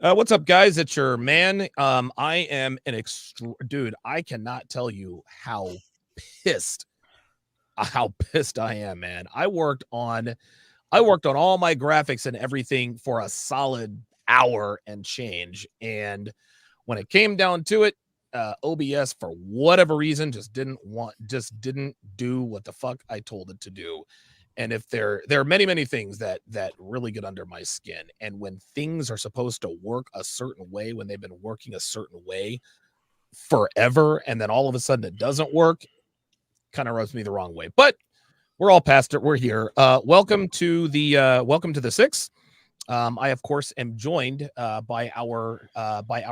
What's up, guys? It's your man. I am an dude. I cannot tell you pissed, how pissed I am, man. I worked on all my graphics and everything for a solid hour and change, and when it came down to it, OBS for whatever reason just didn't do what the fuck I told it to do. And if there are many things that really get under my skin, and when things are supposed to work a certain way, when they've been working a certain way forever, and then all of a sudden it doesn't work, kind of rubs me the wrong way. But we're all past it. We're here. Welcome to the six. I of course am joined by our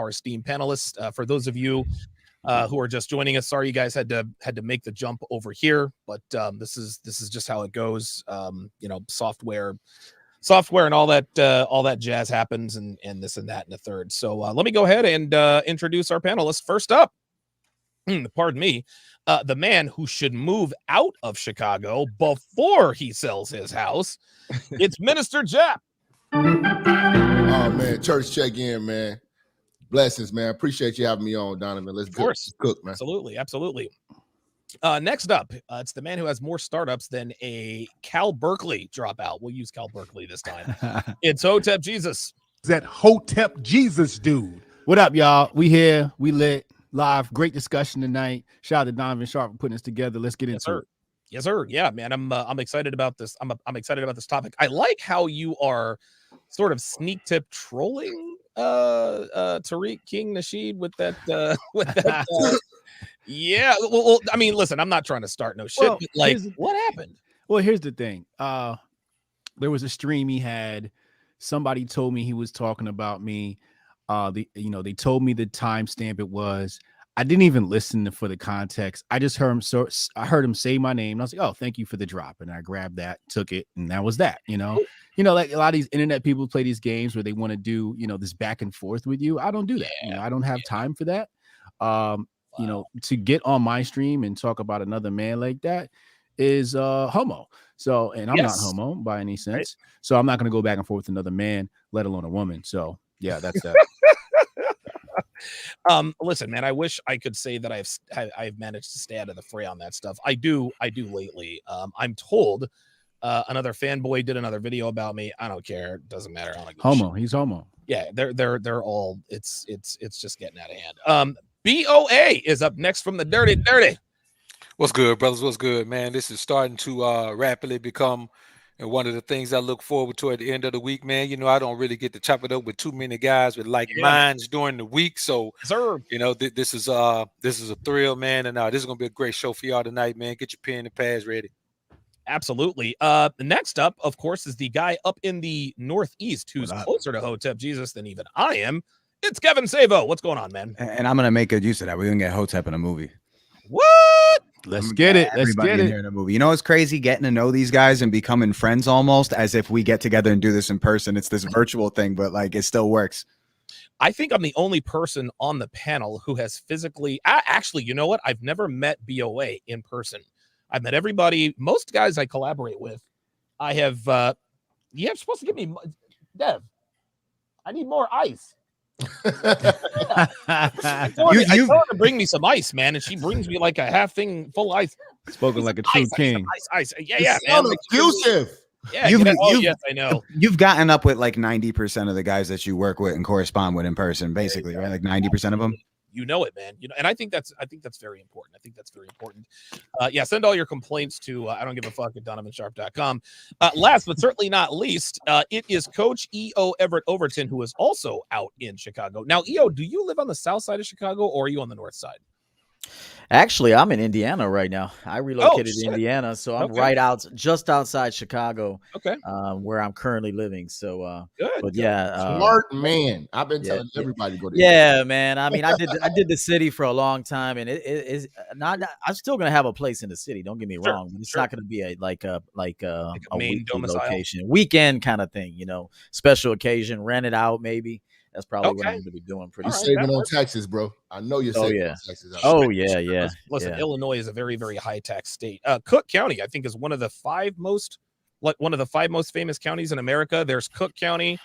esteemed panelists. For those of you who are just joining us, sorry you guys had to make the jump over here, but this is just how it goes. Software and all that jazz happens, and this and that and the third. So let me go ahead and introduce our panelists. First up, pardon me, the man who should move out of Chicago before he sells his house. It's Minister Jap. Oh man, church check in, man. Blessings, man. Appreciate you having me on, Donovan. Let's cook, man. Absolutely. Next up, it's the man who has more startups than a Cal Berkeley dropout. We'll use Cal Berkeley this time. It's Hotep Jesus. That Hotep Jesus dude. What up, y'all? We here. We lit. Live. Great discussion tonight. Shout out to Donovan Sharp for putting this together. Let's get into it. Yes, sir. Yeah, man. I'm excited about this. I'm excited about this topic. I like how you are sort of sneak tip trolling Tariq King Nasheed with that yeah. Well, I mean, listen, I'm not trying to start no shit. Well, but like, what happened? Well, here's the thing. There was a stream he had. Somebody told me he was talking about me. They told me the timestamp it was. I didn't even listen for the context. I just heard him. So I heard him say my name, and I was like, "Oh, thank you for the drop." And I grabbed that, took it, and that was that. Like a lot of these internet people play these games where they want to do, this back and forth with you. I don't do that. I don't have time for that. To get on my stream and talk about another man like that is homo. So, and I'm not homo by any sense. Right. So I'm not going to go back and forth with another man, let alone a woman. So yeah, that's that. Listen, man, I wish I could say that I've managed to stay out of the fray on that stuff. I do lately. I'm told another fanboy did another video about me. I don't care. It doesn't matter. I don't homo. He's homo. Yeah, they're all. It's just getting out of hand. BOA is up next from the Dirty. What's good, brothers? What's good, man? This is starting to rapidly become one of the things I look forward to at the end of the week, man. I don't really get to chop it up with too many guys with like minds during the week. So, this is a thrill, man. And this is gonna be a great show for y'all tonight, man. Get your pen and pads ready. Absolutely. Next up, of course, is the guy up in the Northeast who's closer to Hotep Jesus than even I am. It's Kevin Savo. What's going on, man? And I'm gonna make good use of that. We're gonna get Hotep in a movie. What? Let's get it. Let's get it. In a movie. It's crazy getting to know these guys and becoming friends almost as if we get together and do this in person. It's this virtual thing, but like it still works. I think I'm the only person on the panel who has physically. Actually, you know what? I've never met BOA in person. I've met everybody. Most guys I collaborate with, I have. You're supposed to give me, Dev. I need more ice. I told her to bring me some ice, man, and she brings me like a half thing full of ice. Spoken like a true king. Ice. Yeah, man. Abusive. Yeah, yes, I know. You've gotten up with like 90% of the guys that you work with and correspond with in person, basically, right? Like 90% of them. You know it, man. And I think that's very important. Send all your complaints to I don't give a fuck at DonovanSharp.com. Last but certainly not least, it is Coach E.O. Everett Overton, who is also out in Chicago. Now, E.O., do you live on the south side of Chicago or are you on the north side? Actually, I'm in Indiana right now. I relocated to Indiana, so I'm just outside Chicago. Okay, where I'm currently living. So, good. But yeah, smart man. I've been telling everybody to go there. Yeah, man. I mean, I did the city for a long time, and it's not. I'm still gonna have a place in the city. Don't get me wrong, but it's not gonna be a main domicile location, weekend kind of thing. Special occasion, rent it out maybe. That's probably what I'm going to be doing pretty soon. Saving on taxes, bro. I know you're saving on taxes. Listen, Illinois is a very, very high tax state. Cook County, I think, is one of the five most famous counties in America. There's Cook County,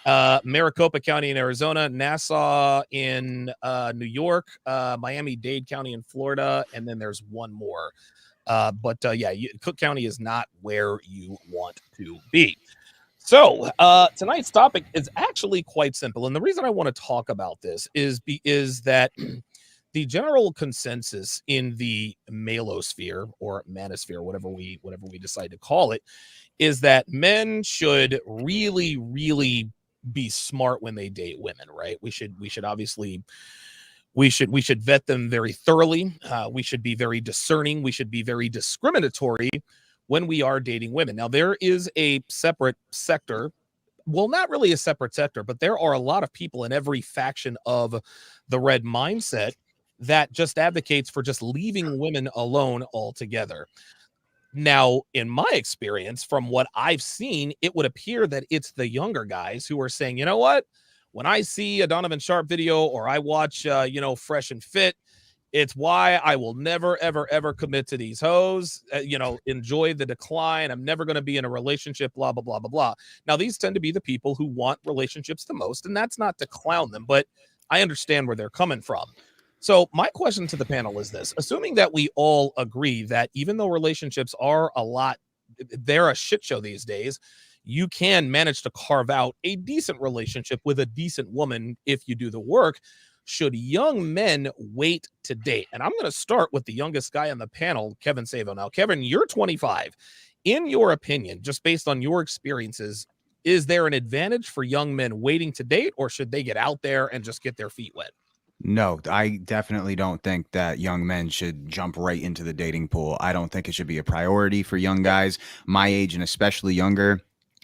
Maricopa County in Arizona, Nassau in New York, Miami-Dade County in Florida, and then there's one more. But Cook County is not where you want to be. So tonight's topic is actually quite simple, and the reason I want to talk about this is that the general consensus in the malosphere or manosphere, whatever we decide to call it, is that men should really, really be smart when they date women, right? We should obviously vet them very thoroughly. We should be very discerning. We should be very discriminatory when we are dating women. Now, there is a separate sector. Well, not really a separate sector, but there are a lot of people in every faction of the red mindset that just advocates for just leaving women alone altogether. Now, in my experience, from what I've seen, it would appear that it's the younger guys who are saying, you know what? When I see a Donovan Sharp video or I watch, Fresh and Fit, it's why I will never, ever, ever commit to these hoes, enjoy the decline. I'm never going to be in a relationship, blah, blah, blah, blah, blah. Now, these tend to be the people who want relationships the most, and that's not to clown them, but I understand where they're coming from. So my question to the panel is this: assuming that we all agree that even though relationships are they're a shit show these days, you can manage to carve out a decent relationship with a decent woman if you do the work. Should young men wait to date? And I'm going to start with the youngest guy on the panel, Kevin Savo. Now, Kevin, you're 25. In your opinion, just based on your experiences, is there an advantage for young men waiting to date, or should they get out there and just get their feet wet? No, I definitely don't think that young men should jump right into the dating pool. I don't think it should be a priority for young guys my age and especially younger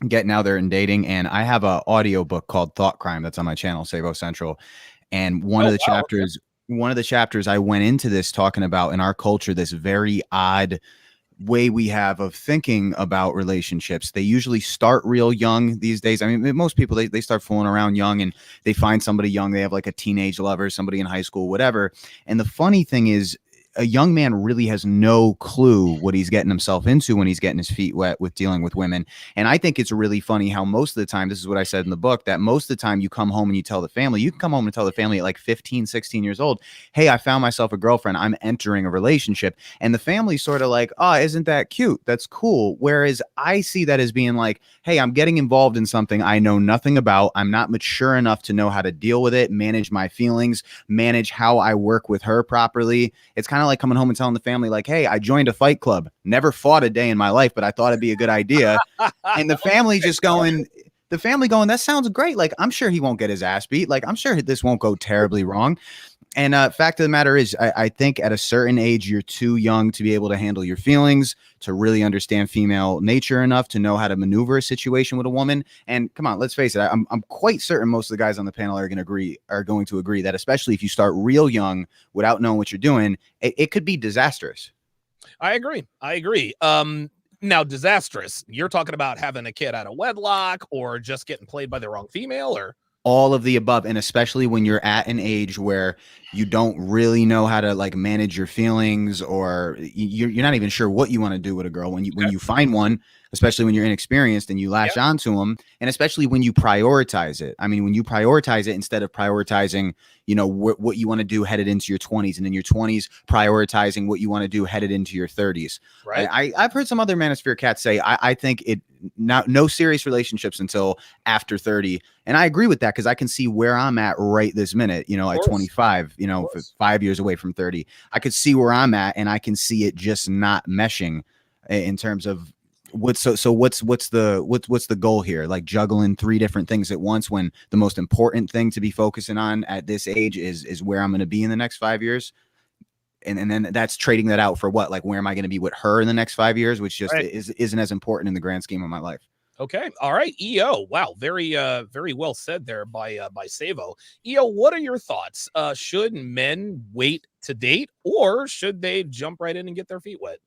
getting out there and dating. And I have an audio book called Thought Crime that's on my channel, Savo Central. And one of the chapters I went into this talking about in our culture, this very odd way we have of thinking about relationships. They usually start real young these days. I mean, most people, they start fooling around young and they find somebody young. They have like a teenage lover, somebody in high school, whatever. And the funny thing is, a young man really has no clue what he's getting himself into when he's getting his feet wet with dealing with women. And I think it's really funny how most of the time, this is what I said in the book, that most of the time you come home and you tell the family, you can come home and tell the family at like 15, 16 years old, hey, I found myself a girlfriend. I'm entering a relationship. And the family's sort of like, oh, isn't that cute? That's cool. Whereas I see that as being like, hey, I'm getting involved in something I know nothing about. I'm not mature enough to know how to deal with it, manage my feelings, manage how I work with her properly. It's kind of like coming home and telling the family like, hey, I joined a fight club, never fought a day in my life, but I thought it'd be a good idea. And the family just going, that sounds great. Like, I'm sure he won't get his ass beat. Like, I'm sure this won't go terribly wrong. And fact of the matter is, I think at a certain age, you're too young to be able to handle your feelings, to really understand female nature enough to know how to maneuver a situation with a woman. And come on, let's face it, I'm quite certain most of the guys on the panel are going to agree that, especially if you start real young without knowing what you're doing, it could be disastrous. I agree. Now, disastrous, you're talking about having a kid out of wedlock or just getting played by the wrong female, or all of the above. And especially when you're at an age where you don't really know how to like manage your feelings, or you're not even sure what you want to do with a girl when you find one, especially when you're inexperienced and you latch onto them. And especially when you prioritize it. I mean, when you prioritize it instead of prioritizing, what you want to do headed into your 20s, and in your 20s, prioritizing what you want to do headed into your 30s. Right. I've heard some other manosphere cats say, I think no serious relationships until after 30. And I agree with that, because I can see where I'm at right this minute, at 25, 5 years away from 30. I could see where I'm at, and I can see it just not meshing in terms of what's the goal here? Like juggling 3 different things at once, when the most important thing to be focusing on at this age is where I'm going to be in the next 5 years. And then that's trading that out for what? Like, where am I going to be with her in the next 5 years, which just isn't as important in the grand scheme of my life. Okay. All right. EO. Wow. Very, very well said there by Savo. EO, what are your thoughts? Should men wait to date, or should they jump right in and get their feet wet?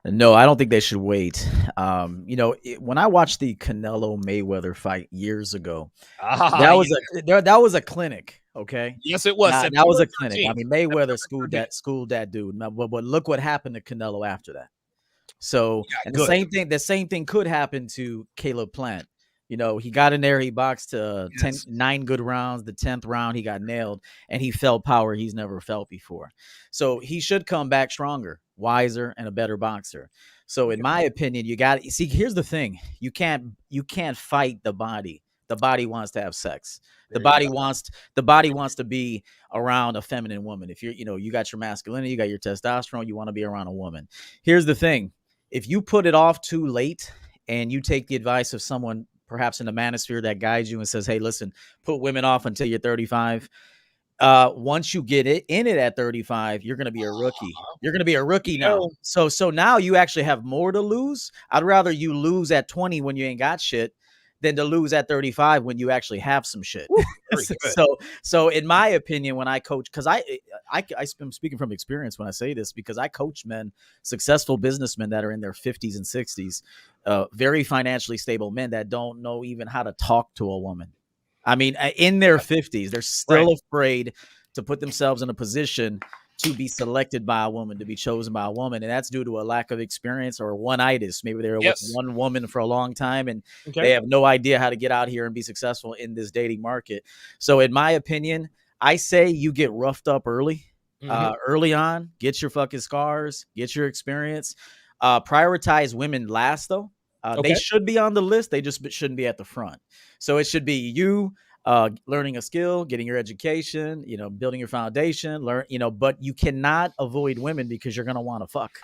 No, I don't think they should wait. When I watched the Canelo Mayweather fight years ago, that was a clinic. Okay. Yes, it was. That was a clinic. I mean, Mayweather schooled that dude. Now, but look what happened to Canelo after that. So, and the same thing could happen to Caleb Plant. You know, he got in there, he boxed 9 good rounds. The 10th round, he got nailed, and he felt power he's never felt before. So he should come back stronger, wiser, and a better boxer. So in my opinion, you got to see, here's the thing. You can't fight the body. The body wants to have sex. The body wants to be around a feminine woman. If you got your masculinity, you got your testosterone, you want to be around a woman. Here's the thing. If you put it off too late and you take the advice of someone perhaps in the manosphere that guides you and says, hey, listen, put women off until you're 35. Once you get in it at 35, you're going to be a rookie. You're going to be a rookie now. So now you actually have more to lose. I'd rather you lose at 20 when you ain't got shit than to lose at 35 when you actually have some shit. So in my opinion, when I coach, because I'm speaking from experience when I say this, because I coach men, successful businessmen that are in their 50s and 60s, very financially stable men that don't know even how to talk to a woman. I mean, in their 50s, they're still afraid to put themselves in a position to be selected by a woman, to be chosen by a woman. And that's due to a lack of experience or one-itis. Maybe they're with one woman for a long time and they have no idea how to get out here and be successful in this dating market. So in my opinion, I say you get roughed up early, early on, get your fucking scars, get your experience, prioritize women last though. They should be on the list. They just shouldn't be at the front. So it should be you learning a skill, getting your education, building your foundation, but you cannot avoid women because you're going to want to fuck.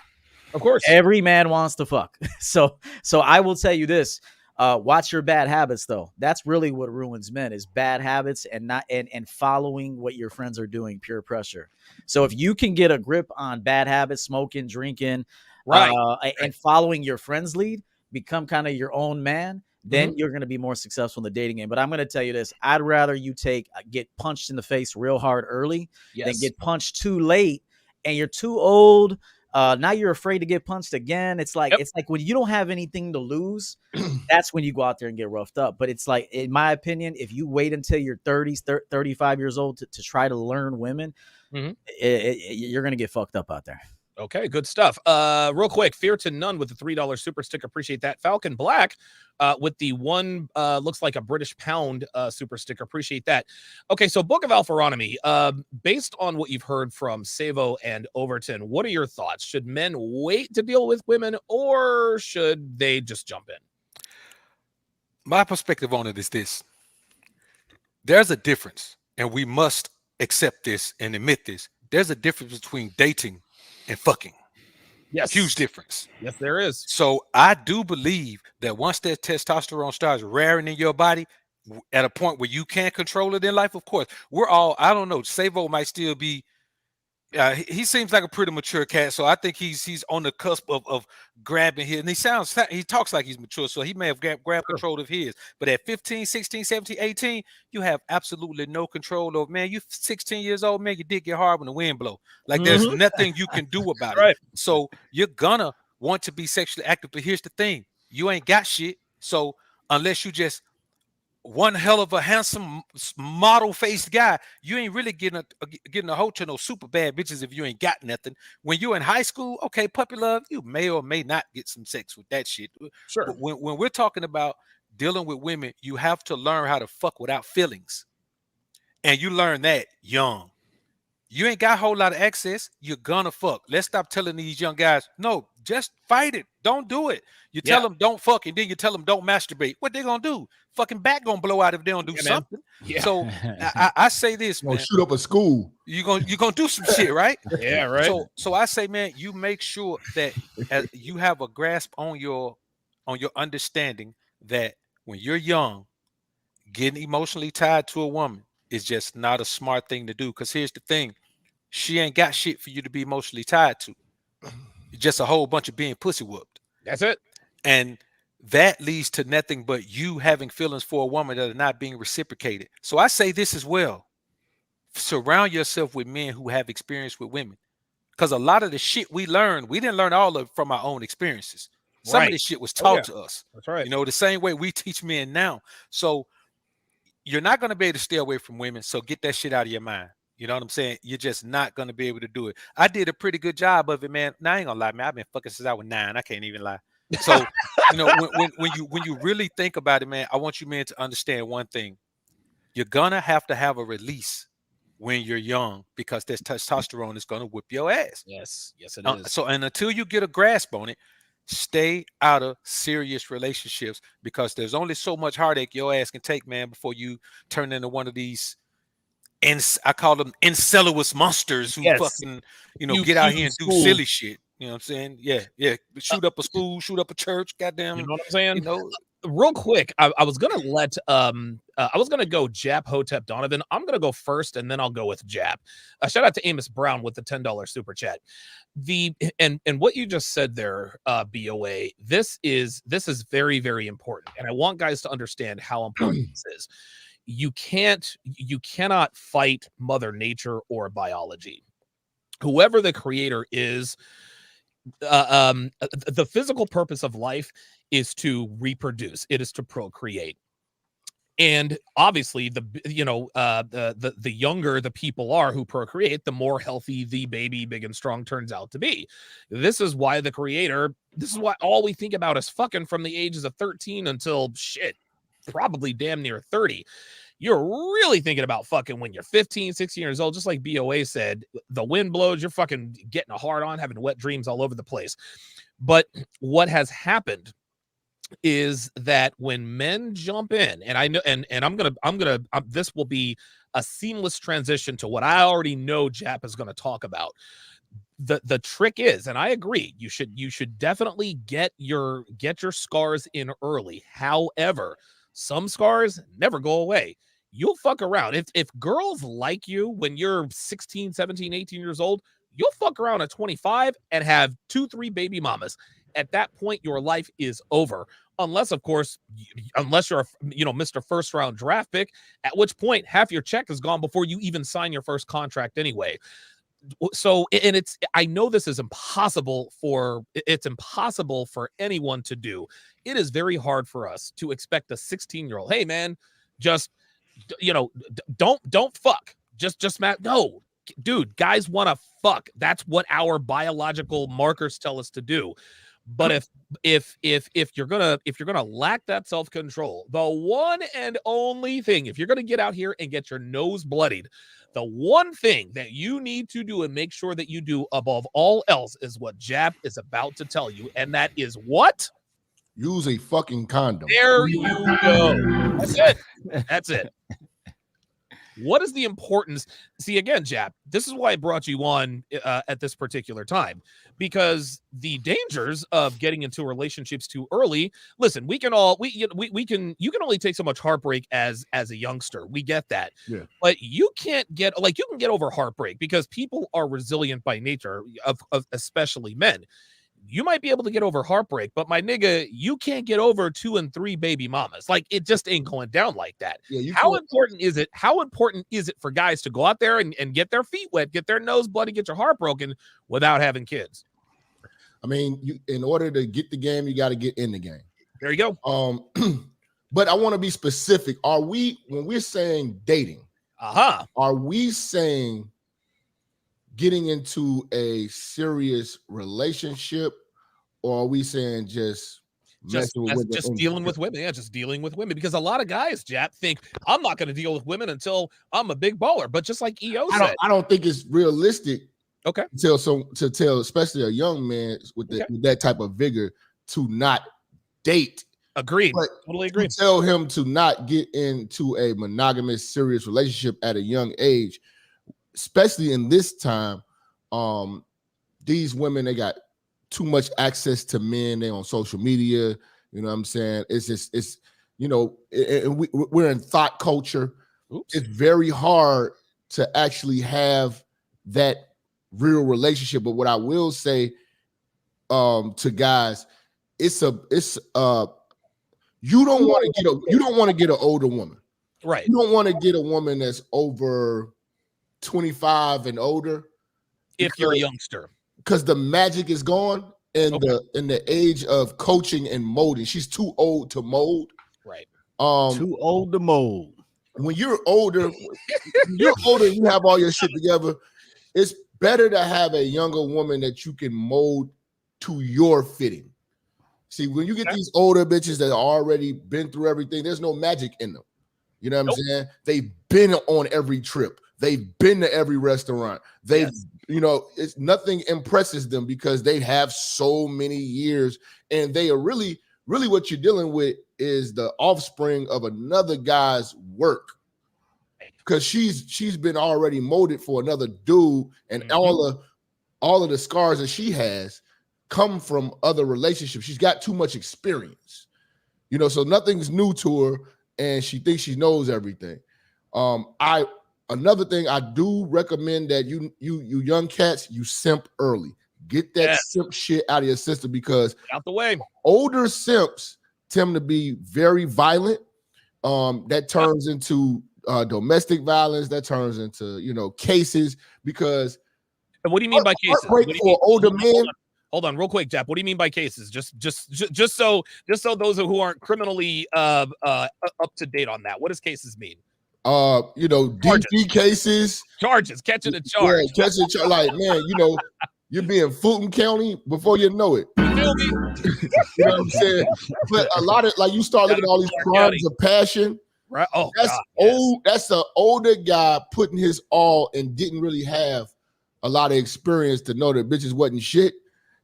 Of course. Every man wants to fuck. So I will tell you this, watch your bad habits though. That's really what ruins men is bad habits and following what your friends are doing, peer pressure. So if you can get a grip on bad habits, smoking, drinking, and following your friends' lead, become kind of your own man, then you're going to be more successful in the dating game. But I'm going to tell you this. I'd rather you get punched in the face real hard early than get punched too late and you're too old. Now you're afraid to get punched again. It's like when you don't have anything to lose, that's when you go out there and get roughed up. But it's like, in my opinion, if you wait until you're 30s, 35 years old to try to learn women, you're going to get fucked up out there. Okay, good stuff. Real quick, Fear to None with the $3 super stick. Appreciate that. Falcon Black with the one looks like a British pound super sticker. Appreciate that. Okay, so Book of Alpharonomy. Based on what you've heard from Savo and Overton, what are your thoughts? Should men wait to deal with women or should they just jump in? My perspective on it is this. There's a difference, and we must accept this and admit this. There's a difference between dating and fucking. Yes. Huge difference. Yes, there is. So I do believe that once that testosterone starts raring in your body at a point where you can't control it in life, of course, I don't know, Savo might still be, he seems like a pretty mature cat. So I think he's on the cusp of grabbing his, and he talks like he's mature. So he may have grabbed control of his, but at 15, 16, 17, 18, you have absolutely no control over, man. You 16 years old, man, your dick get hard when the wind blow. Like there's nothing you can do about it. So you're gonna want to be sexually active, but here's the thing. You ain't got shit. So unless you just one hell of a handsome model-faced guy, you ain't really getting a hold to no super bad bitches if you ain't got nothing. When you're in high school, okay, puppy love, you may or may not get some sex with that shit. Sure. But when we're talking about dealing with women, you have to learn how to fuck without feelings. And you learn that young. You ain't got a whole lot of access. You're gonna fuck. Let's stop telling these young guys, no, just fight it. Don't do it. You tell them don't fuck, and then you tell them don't masturbate. What they gonna do? Fucking back gonna blow out if they don't do something. So I say this, man. Shoot up a school. You gonna do some shit, right? Yeah, right. So I say, man, you make sure that you have a grasp on your understanding that when you're young, getting emotionally tied to a woman is just not a smart thing to do. Because here's the thing. She ain't got shit for you to be emotionally tied to. It's just a whole bunch of being pussy whooped. That's it. And that leads to nothing but you having feelings for a woman that are not being reciprocated. So I say this as well. Surround yourself with men who have experience with women. Because a lot of the shit we didn't learn all of it from our own experiences. Some of this shit was taught to us. That's right. You know, the same way we teach men now. So you're not going to be able to stay away from women. So get that shit out of your mind. You know what I'm saying? You're just not going to be able to do it. I did a pretty good job of it, man. Now, I ain't going to lie, man. I've been fucking since I was 9. I can't even lie. So, when you really think about it, man, I want you men to understand one thing. You're gonna have to have a release when you're young because this testosterone is gonna whip your ass. Yes, it is. So, and until you get a grasp on it, stay out of serious relationships because there's only so much heartache your ass can take, man, before you turn into one of these. And I call them incestuous monsters who fucking, get out here and do silly shit. You know what I'm saying? Yeah. Shoot up a school, shoot up a church. Goddamn. You know what I'm saying? Real quick, I was gonna let I was gonna go Jap Hotep Donovan. I'm gonna go first, and then I'll go with Jap. Shout out to Amos Brown with the $10 super chat. And what you just said there, BOA. This is very, very important, and I want guys to understand how important this is. You cannot fight Mother Nature or biology. Whoever the creator is, the physical purpose of life is to reproduce. It is to procreate. And obviously, the younger the people are who procreate, the more healthy the baby, big and strong, turns out to be. This is why all we think about is fucking from the ages of 13 until probably damn near 30. You're really thinking about fucking when you're 15, 16 years old, just like BOA said. The wind blows, you're fucking getting a hard on, having wet dreams all over the place. But what has happened is that when men jump in, and I know, and I'm gonna this will be a seamless transition to what I already know Jap is going to talk about. The trick is, and I agree, you should definitely get your scars in early. However, some scars never go away. You'll fuck around. If girls like you when you're 16, 17, 18 years old, you'll fuck around at 25 and have 2-3 baby mamas. At that point, your life is over. Unless, of course, unless you're Mr. First round draft pick, at which point half your check is gone before you even sign your first contract anyway. So, and I know this is impossible for anyone to do. It is very hard for us to expect a 16-year-old, hey man, just, don't fuck. Just Matt. No, dude, guys want to fuck. That's what our biological markers tell us to do. But if you're gonna lack that self-control, the one and only thing, if you're gonna get out here and get your nose bloodied, the one thing that you need to do and make sure that you do above all else is what Jap is about to tell you, and that is what? Use a fucking condom. There you go. That's it. What is the importance? See, again, Jap, this is why I brought you on at this particular time, because the dangers of getting into relationships too early. Listen, you can only take so much heartbreak as a youngster. We get that. Yeah. But you can get over heartbreak because people are resilient by nature, of especially men. You might be able to get over heartbreak, but my nigga, you can't get over 2 and 3 baby mamas. Like, it just ain't going down like that. Yeah, How important is it for guys to go out there and get their feet wet, get their nose bloody, get your heart broken without having kids? I mean, in order to get the game, you got to get in the game. There you go. But I want to be specific. When we're saying dating, are we saying getting into a serious relationship, or are we saying just dealing with women? Yeah, just dealing with women, because a lot of guys, Jap, think I'm not going to deal with women until I'm a big baller. But just like EO said, I don't think it's realistic. Okay. To tell especially a young man with that type of vigor to not date. Agreed. Totally agree. Tell him to not get into a monogamous, serious relationship at a young age. Especially in this time, these women, they got too much access to men. They on social media. You know what I'm saying? We're in thought culture. Oops. It's very hard to actually have that real relationship. But what I will say to guys, you don't want to get an older woman. Right. You don't want to get a woman that's over 25 and older, if you're a youngster, because the magic is gone in the age of coaching and molding. She's too old to mold. Right. Too old to mold. When you're older, you have all your shit together. It's better to have a younger woman that you can mold to your fitting. See, when you get these older bitches that already been through everything, there's no magic in them. You know what I'm saying? They've been on every trip. They've been to every restaurant. They've, you know, it's nothing impresses them because they have so many years, and they are really what you're dealing with is the offspring of another guy's work. Because she's been already molded for another dude, and all of the scars that she has come from other relationships. She's got too much experience, you know, so nothing's new to her, and she thinks she knows everything. Another thing I do recommend that you young cats, you simp early. Get that simp shit out of your system, because out the way. Older simps tend to be very violent. That turns into domestic violence. That turns into, you know, cases. Because what do you mean by cases? Heartbreak for older men. Hold on, real quick, Jap. What do you mean by cases? Just so those who aren't criminally up to date on that. What does cases mean? You know, DG cases, charges, catching a charge. Yeah, catching a charge. Like, man, you know, you're being Fulton County before you know it. You feel me? You know what I'm saying? But a lot of, like, you start looking at all these crimes of passion. Right. Oh, that's God, old. That's an older guy putting his all and didn't really have a lot of experience to know that bitches wasn't shit.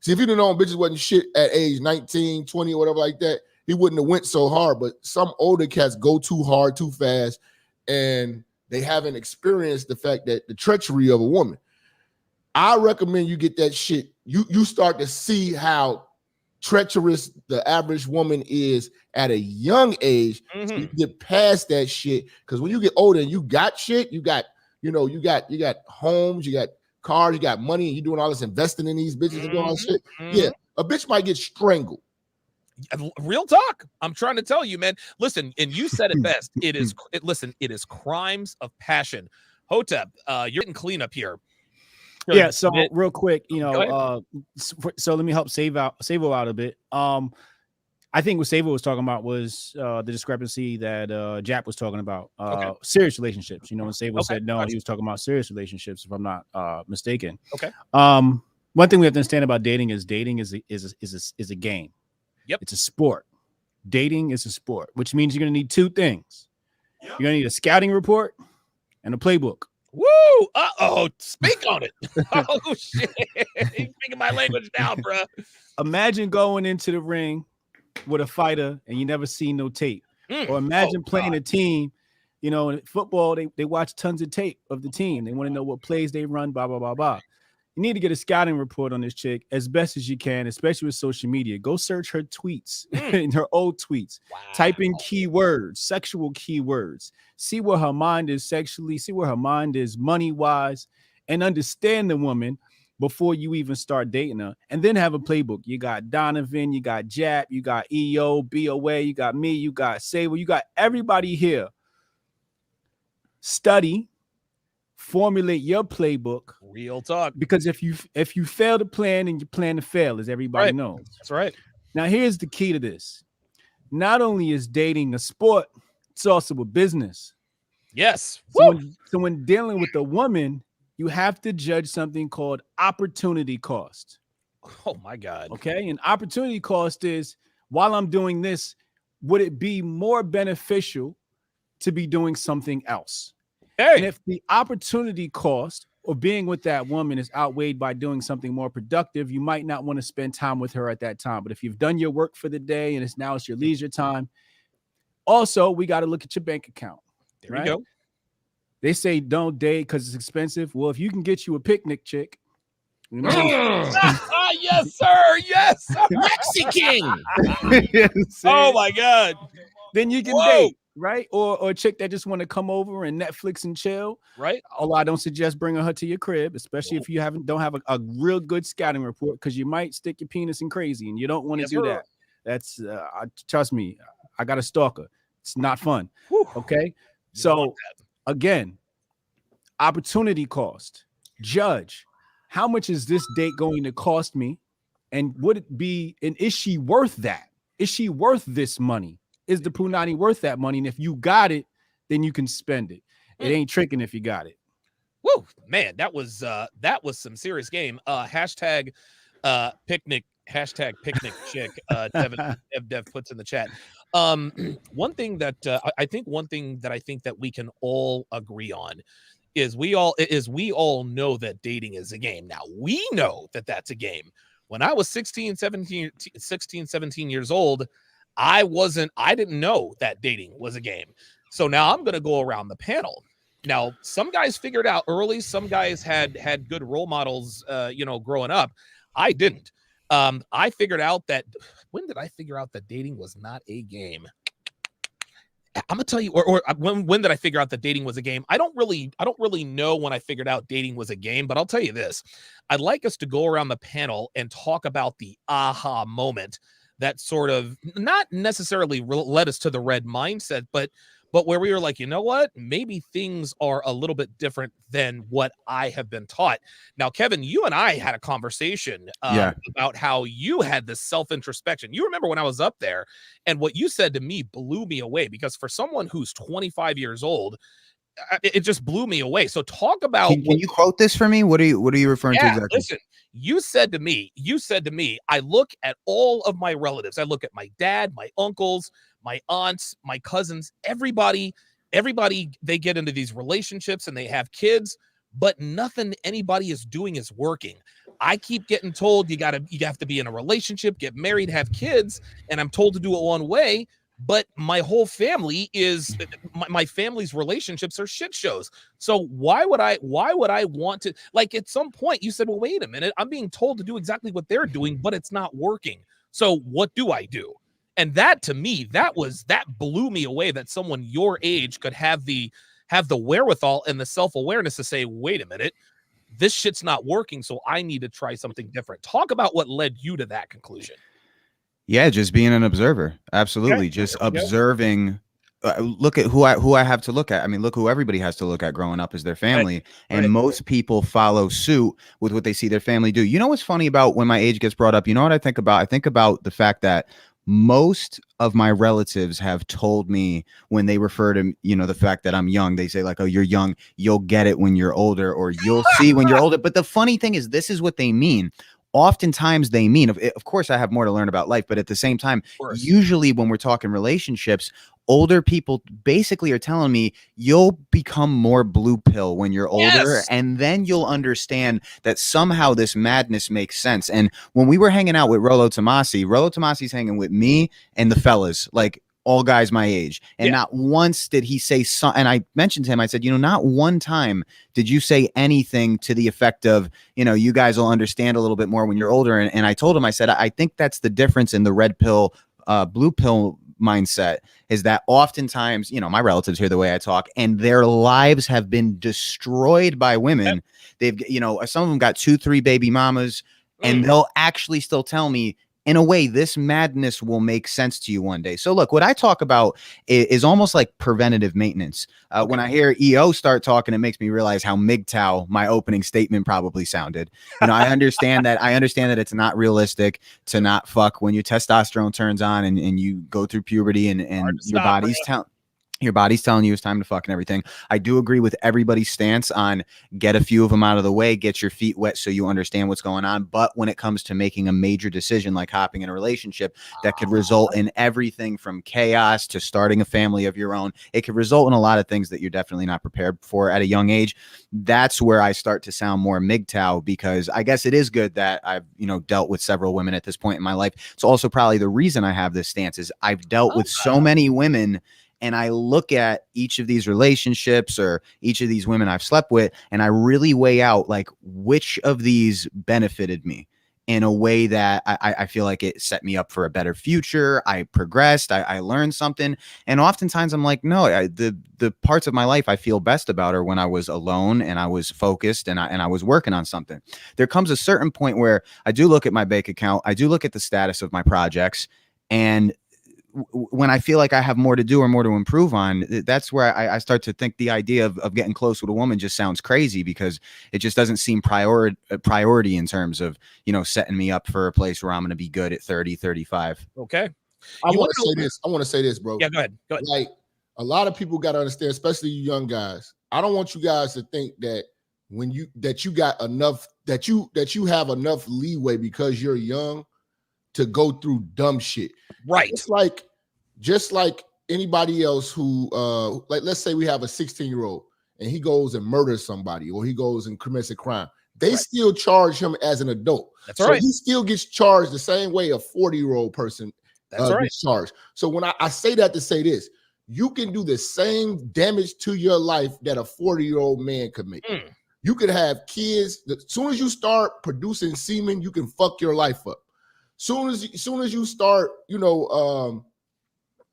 See, if he didn't know bitches wasn't shit at age 19, 20, or whatever like that, he wouldn't have went so hard. But some older cats go too hard, too fast, and they haven't experienced the fact that the treachery of a woman. I recommend you get that shit. You start to see how treacherous the average woman is at a young age. So you get past that shit. Because when you get older and you got shit, you got homes, you got cars, you got money, and you're doing all this investing in these bitches and doing all this shit. Yeah, a bitch might get strangled. Real talk. I'm trying to tell you, man. Listen, and you said it best. It is crimes of passion. Hotep, you're getting cleanup here. Yeah. So real quick, you know, so let me help Savo out a bit. I think what Savo was talking about was the discrepancy that Jap was talking about. Serious relationships. You know, when Savo said no, he was talking about serious relationships, if I'm not mistaken. Okay. One thing we have to understand about dating is a game. Yep. It's a sport. Dating is a sport, which means you're going to need two things. Yep. You're going to need a scouting report and a playbook. Woo! Uh-oh. Speak on it. Oh, shit. You're speaking my language now, bro. Imagine going into the ring with a fighter and you never seen no tape. Or imagine playing a team, you know, in football, they watch tons of tape of the team. They want to know what plays they run, blah, blah, blah, blah. You need to get a scouting report on this chick as best as you can, especially with social media. Go search her tweets and her old tweets. Wow. Type in keywords, sexual keywords. See where her mind is sexually, see where her mind is money-wise, and understand the woman before you even start dating her. And then have a playbook. You got Donovan, you got Jap, you got EO, BOA, you got me, you got Sable, you got everybody here. Study. Formulate your playbook. Real talk. Because if you fail to plan, and you plan to fail, as everybody knows. That's right. Now, here's the key to this. Not only is dating a sport, it's also a business. Yes. So when dealing with a woman, you have to judge something called opportunity cost. Oh, my God. Okay. And opportunity cost is, while I'm doing this, would it be more beneficial to be doing something else? Hey. And if the opportunity cost of being with that woman is outweighed by doing something more productive, you might not want to spend time with her at that time. But if you've done your work for the day and it's your leisure time, also, we got to look at your bank account. There you go. They say don't date because it's expensive. Well, if you can get you a picnic chick, you know, yes, sir. Yes, sir. Mexican. Oh, my God. Then you can date. Right? Or a chick that just want to come over and Netflix and chill. Right. Although I don't suggest bringing her to your crib, especially if you don't have a real good scouting report, because you might stick your penis in crazy and you don't want to do that. That's trust me, I got a stalker. It's not fun. Whew. Okay. So again, opportunity cost. Judge how much is this date going to cost me? And would it be, and is she worth that? Is she worth this money? Is the punani worth that money? And if you got it, then you can spend it. It ain't tricking if you got it. Woo, man, that was some serious game. Hashtag picnic Hashtag picnic chick. Dev puts in the chat. One thing that I think that we can all agree on is we all know that dating is a game. Now we know that that's a game. When I was 16, 17 years old, I didn't know that dating was a game. So now I'm going to go around the panel. Now, some guys figured out early, some guys had good role models, growing up. I didn't. I figured out that, when did I figure out that dating was not a game? I'm gonna tell you, or when did I figure out that dating was a game? I don't really know when I figured out dating was a game, but I'll tell you this. I'd like us to go around the panel and talk about the aha moment that sort of not necessarily led us to the red mindset, but where we were like, you know what, maybe things are a little bit different than what I have been taught. Now, Kevin, you and I had a conversation about how you had this self-introspection. You remember when I was up there, and what you said to me blew me away, because for someone who's 25 years old, it just blew me away. So talk about, can you quote this for me? What are you referring to exactly? Listen, you said to me, I look at all of my relatives. I look at my dad, my uncles, my aunts, my cousins, everybody, they get into these relationships and they have kids, but nothing anybody is doing is working. I keep getting told you have to be in a relationship, get married, have kids, and I'm told to do it one way. But my whole family is my family's relationships are shit shows. So why would I want to, like, at some point you said, well, wait a minute, I'm being told to do exactly what they're doing, but it's not working. So what do I do? And that, to me, that blew me away, that someone your age could have the wherewithal and the self-awareness to say, wait a minute, this shit's not working, so I need to try something different. Talk about what led you to that conclusion. Yeah, just being an observer. Absolutely. Okay. Just observing. Look at who I have to look at. I mean, look who everybody has to look at growing up is their family. Right. And most people follow suit with what they see their family do. You know what's funny about when my age gets brought up? You know what I think about? I think about the fact that most of my relatives have told me, when they refer to, the fact that I'm young, they say like, oh, you're young, you'll get it when you're older, or you'll see when you're older. But the funny thing is, this is what they mean. Oftentimes they mean, of course, I have more to learn about life, but at the same time, usually when we're talking relationships, older people basically are telling me you'll become more blue pill when you're older. Yes. And then you'll understand that somehow this madness makes sense. And when we were hanging out with Rollo Tomasi's hanging with me and the fellas, like all guys my age. And not once did he say something. And I mentioned to him, I said, not one time did you say anything to the effect of, you guys will understand a little bit more when you're older. And I told him, I said, I think that's the difference in the red pill, blue pill mindset, is that oftentimes, my relatives hear the way I talk and their lives have been destroyed by women. They've, some of them got 2-3 baby mamas, and they'll actually still tell me, in a way, this madness will make sense to you one day. So look, what I talk about is almost like preventative maintenance. When I hear EO start talking, it makes me realize how MGTOW my opening statement probably sounded. I understand that it's not realistic to not fuck when your testosterone turns on and you go through puberty and your body's telling you it's time to fuck and everything. I do agree with everybody's stance on get a few of them out of the way, get your feet wet so you understand what's going on. But when it comes to making a major decision like hopping in a relationship that could result in everything from chaos to starting a family of your own, it could result in a lot of things that you're definitely not prepared for at a young age. That's where I start to sound more MGTOW, because I guess it is good that I've, dealt with several women at this point in my life. It's also probably the reason I have this stance is I've dealt with so many women. And I look at each of these relationships or each of these women I've slept with, and I really weigh out like which of these benefited me in a way that I feel like it set me up for a better future. I progressed. I learned something. And oftentimes I'm like, no, the parts of my life I feel best about are when I was alone and I was focused and I was working on something. There comes a certain point where I do look at my bank account. I do look at the status of my projects, and when I feel like I have more to do or more to improve on, that's where I start to think the idea of getting close with a woman just sounds crazy, because it just doesn't seem priority in terms of, setting me up for a place where I'm going to be good at 30, 35. Okay. I want to say this, bro. Yeah, go ahead. Like, a lot of people got to understand, especially you young guys. I don't want you guys to think that that you have enough leeway because you're young to go through dumb shit. Right. Just like anybody else who like let's say we have a 16-year-old and he goes and murders somebody or he goes and commits a crime. They still charge him as an adult. That's right. He still gets charged the same way a 40-year-old person right. gets charged. So when I say that to say this, you can do the same damage to your life that a 40-year-old man could make. You could have kids. As soon as you start producing semen, you can fuck your life up. Soon as you start,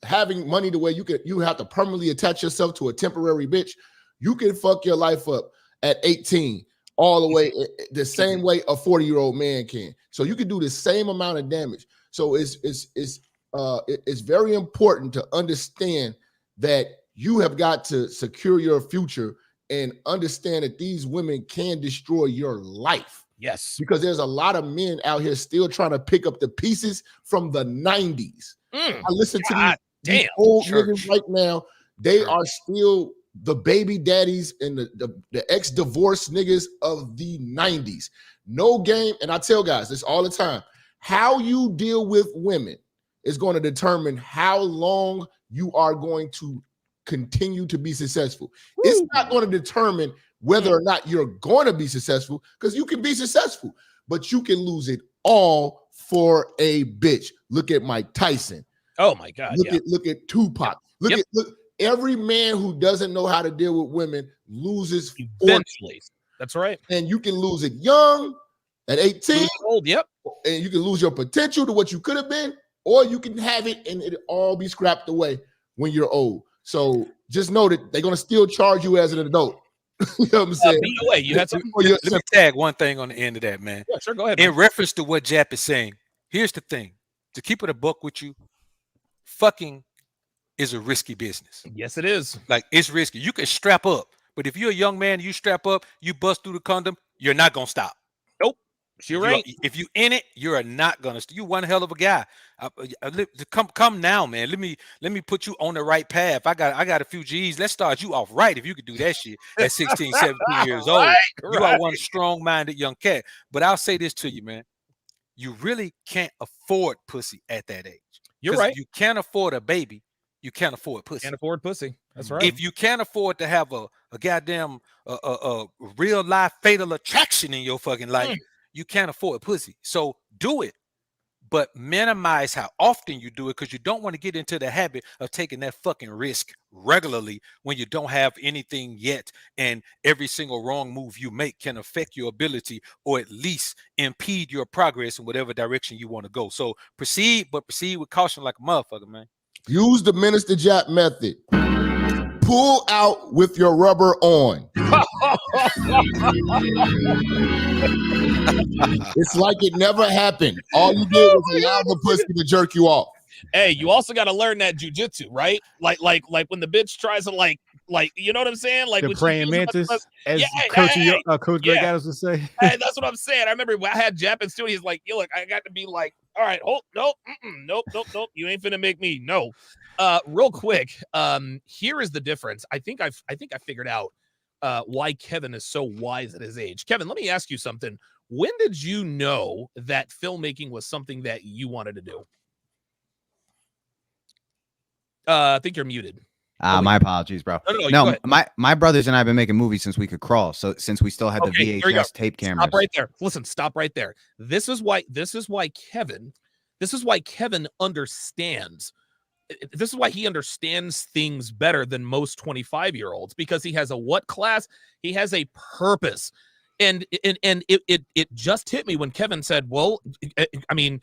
having money the way you have to permanently attach yourself to a temporary bitch, you can fuck your life up at 18 all the way the same way a 40-year-old man can. So you can do the same amount of damage. So it's very important to understand that you have got to secure your future and understand that these women can destroy your life. Yes. Because there's a lot of men out here still trying to pick up the pieces from the 90s. I listen to these old niggas right now. They are still the baby daddies and the ex-divorce niggas of the 90s. No game. And I tell guys this all the time. How you deal with women is going to determine how long you are going to continue to be successful. It's not going to determine whether or not you're going to be successful, because you can be successful, but you can lose it all for a bitch. Look at Mike Tyson. Oh my God. Look at Tupac. Look, every man who doesn't know how to deal with women loses eventually. That's right. And you can lose it young at 18. Old, yep. And you can lose your potential to what you could have been, or you can have it and it'll all be scrapped away when you're old. So just know that they're gonna still charge you as an adult. You know what I'm saying? You had some. Let me tag one thing on the end of that, man. Yeah, sure, go ahead. In reference to what Jap is saying, here's the thing: to keep it a buck with you, fucking is a risky business. Yes, it is. Like, it's risky. You can strap up, but if you're a young man, you strap up, you bust through the condom, you're not gonna stop. Nope. You're right. If you in it, you're not gonna. You one hell of a guy. Come now, man. Let me put you on the right path. I got a few G's. Let's start you off right. If you could do that shit at 16, 17 years old, you are one strong-minded young cat. But I'll say this to you, man. You really can't afford pussy at that age. You're right. If you can't afford a baby, you can't afford pussy. Can't afford pussy. That's right. If you can't afford to have a goddamn real life fatal attraction in your fucking life, you can't afford pussy. So do it, but minimize how often you do it, because you don't want to get into the habit of taking that fucking risk regularly when you don't have anything yet, and every single wrong move you make can affect your ability or at least impede your progress in whatever direction you want to go. So proceed, but proceed with caution like a motherfucker, man. Use the Minister Jap method. Pull out with your rubber on. It's like it never happened. All you did was allow the pussy to jerk you off. Hey, you also got to learn that jujitsu, right? Like when the bitch tries to like you know what I'm saying? Like the praying mantis, as Coach Greg Adams would say. Hey, that's what I'm saying. I remember I had Japanese too. He's like, look, I got to be like, all right, nope, you ain't finna make me no. Real quick, here is the difference. I think I figured out why Kevin is so wise at his age. Kevin, let me ask you something. When did you know that filmmaking was something that you wanted to do? I think you're muted. My apologies, bro. No, my brothers and I have been making movies since we could crawl. So since we still had the VHS tape cameras. Stop right there. Listen, stop right there. This is why Kevin understands. This is why he understands things better than most 25-year-olds, because he has a what class? He has a purpose. And it just hit me when Kevin said, well, I mean,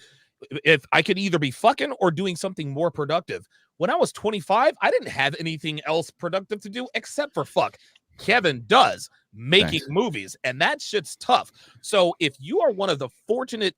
if I could either be fucking or doing something more productive. When I was 25, I didn't have anything else productive to do except for fuck. Kevin does, making movies, and that shit's tough. So if you're one of the fortunate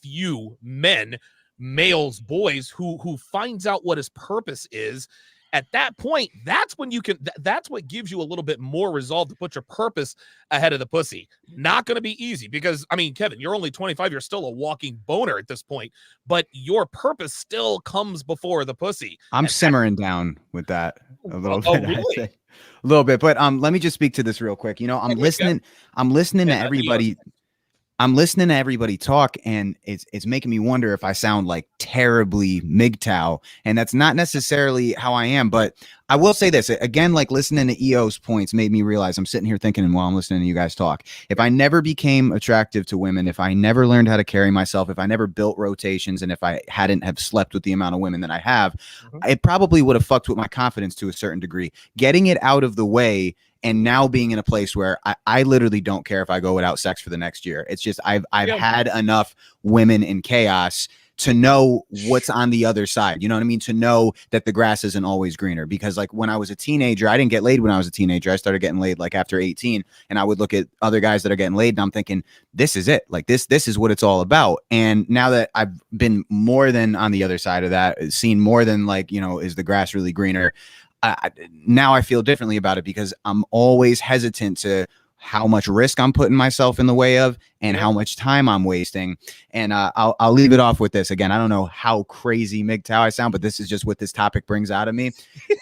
few men, males, boys who finds out what his purpose is, at that point, that's when you can, that's what gives you a little bit more resolve to put your purpose ahead of the pussy. Not going to be easy because, I mean, Kevin, you're only 25. You're still a walking boner at this point, but your purpose still comes before the pussy. I'm simmering down with that a little bit. Really? A little bit, but let me just speak to this real quick. You know, I'm listening to everybody. I'm listening to everybody talk, and it's making me wonder if I sound like terribly MGTOW, and that's not necessarily how I am. But I will say this again, like listening to EO's points made me realize I'm sitting here thinking while I'm listening to you guys talk. If I never became attractive to women, if I never learned how to carry myself, if I never built rotations, and if I hadn't have slept with the amount of women that I have, it probably would have fucked with my confidence to a certain degree. Getting it out of the way. And now being in a place where I literally don't care if I go without sex for the next year. It's just I've had enough women in chaos to know what's on the other side. You know what I mean? To know that the grass isn't always greener. Because like when I was a teenager, I didn't get laid when I was a teenager. I started getting laid like after 18. And I would look at other guys that are getting laid and I'm thinking, this is it. Like this is what it's all about. And now that I've been more than on the other side of that, seen more than like, you know, is the grass really greener? Now I feel differently about it because I'm always hesitant to how much risk I'm putting myself in the way of and how much time I'm wasting. And I'll leave it off with this. Again, I don't know how crazy MGTOW I sound, but this is just what this topic brings out of me.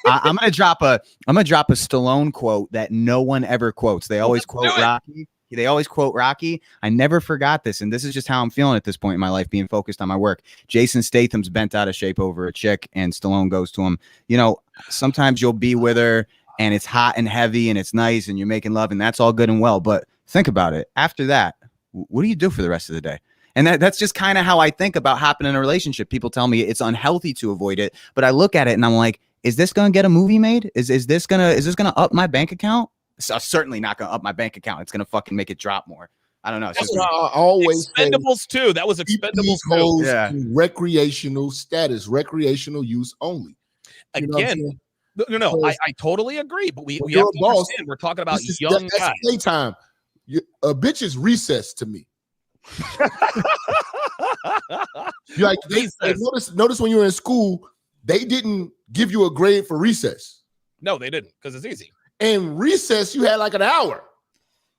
I'm gonna drop a Stallone quote that no one ever quotes. They always quote Rocky. They always quote Rocky. I never forgot this. And this is just how I'm feeling at this point in my life, being focused on my work. Jason Statham's bent out of shape over a chick, and Stallone goes to him, you know, sometimes you'll be with her and it's hot and heavy and it's nice and you're making love and that's all good and well. But think about it. After that, what do you do for the rest of the day? And that's just kind of how I think about hopping in a relationship. People tell me it's unhealthy to avoid it, but I look at it and I'm like, is this going to get a movie made? Is this going to up my bank account? So certainly not going to up my bank account. It's going to fucking make it drop more. I don't know. It's just always Expendables too. That was Expendables too. Yeah. Recreational status, recreational use only. Again, no, I totally agree. But we have to understand we're talking about young guys. That's playtime. A bitch is recess to me. You're like notice when you were in school, they didn't give you a grade for recess. No, they didn't, because it's easy. And recess, you had like an hour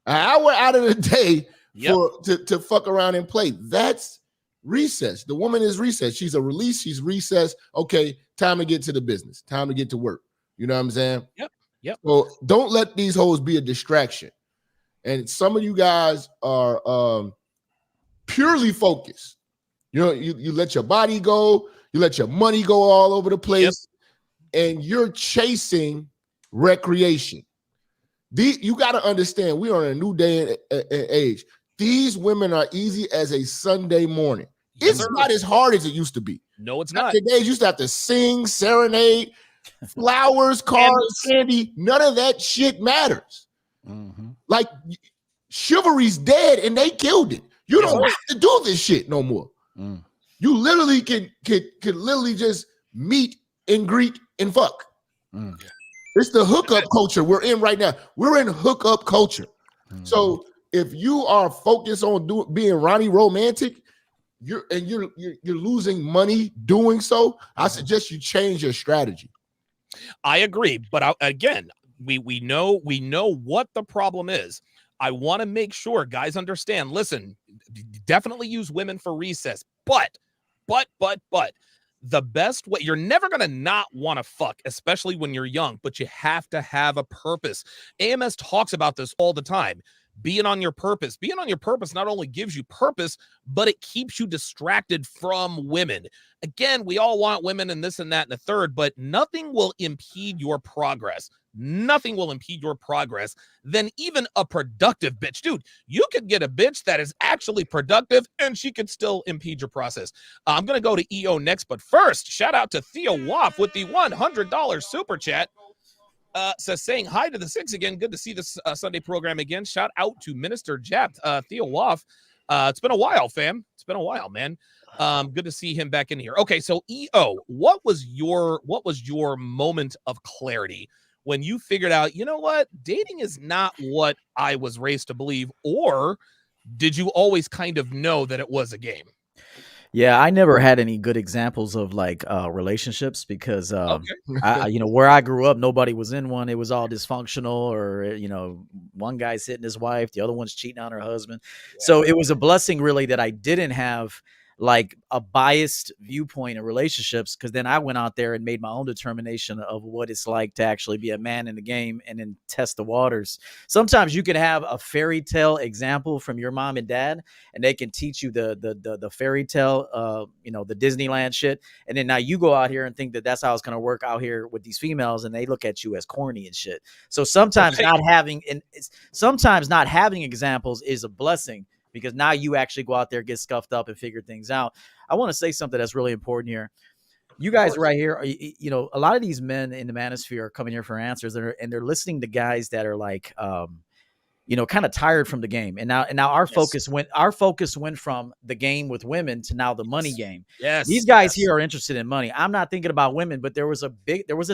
out of the day to fuck around and play. That's recess. The woman is recess. She's a release. She's recess. Okay, time to get to the business. Time to get to work. You know what I'm saying? Yep. So don't let these hoes be a distraction. And some of you guys are purely focused. You know, you let your body go. You let your money go all over the place. And you're chasing recreation. You got to understand, we are in a new day and age. These women are easy as a Sunday morning. It's not as hard as it used to be. No, it's not. Today, you used to have to sing, serenade, flowers, cards, candy. None of that shit matters. Like chivalry's dead and they killed it. You don't have to do this shit no more. You literally can literally just meet and greet and fuck. It's the hookup culture we're in right now. We're in hookup culture. So if you are focused on being Ronnie romantic, you're losing money doing so, I suggest you change your strategy. I agree, but again, we know what the problem is. I want to make sure guys understand. Listen, definitely use women for recess, but the best way, you're never going to not want to fuck, especially when you're young, but you have to have a purpose. AMS talks about this all the time. Being on your purpose. Being on your purpose not only gives you purpose, but it keeps you distracted from women. Again, we all want women and this and that and the third, but nothing will impede your progress. Nothing will impede your progress than even a productive bitch. Dude, you could get a bitch that is actually productive and she could still impede your process. I'm going to go to EO next, but first, shout out to Theo Woff with the $100 super chat. Says saying hi to the six again. Good to see this Sunday program again. Shout out to Minister Jap, Theo Woff. It's been a while, fam. It's been a while, man. Good to see him back in here. Okay, so EO, what was your moment of clarity when you figured out, you know what, dating is not what I was raised to believe, or did you always kind of know that it was a game? Yeah, I never had any good examples of like relationships because where I grew up, nobody was in one. It was all dysfunctional, or one guy's hitting his wife, the other one's cheating on her husband. Yeah. So it was a blessing, really, that I didn't have like a biased viewpoint in relationships, because then I went out there and made my own determination of what it's like to actually be a man in the game and then test the waters. Sometimes you can have a fairy tale example from your mom and dad, and they can teach you the fairy tale, the Disneyland shit, and then now you go out here and think that that's how it's going to work out here with these females, and they look at you as corny and shit. So sometimes not having examples is a blessing, because now you actually go out there, get scuffed up, and figure things out. I want to say something that's really important here. You guys right here, a lot of these men in the manosphere are coming here for answers, and they're listening to guys that are like, kind of tired from the game. And now our focus went from the game with women to now the money game. Yes. These guys here are interested in money. I'm not thinking about women, but there was a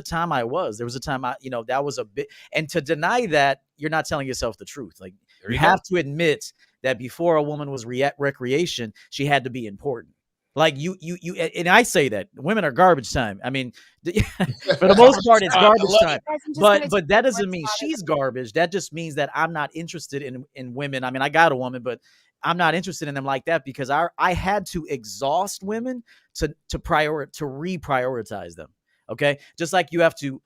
time that was a bit, and to deny that, you're not telling yourself the truth. Like, you have to admit that before a woman was recreation, she had to be important. Like you, and I say that women are garbage time. I mean, for the most part, it's garbage time. But that doesn't mean she's garbage. That just means that I'm not interested in women. I mean, I got a woman, but I'm not interested in them like that, because I had to exhaust women to reprioritize them. Okay, just like you have to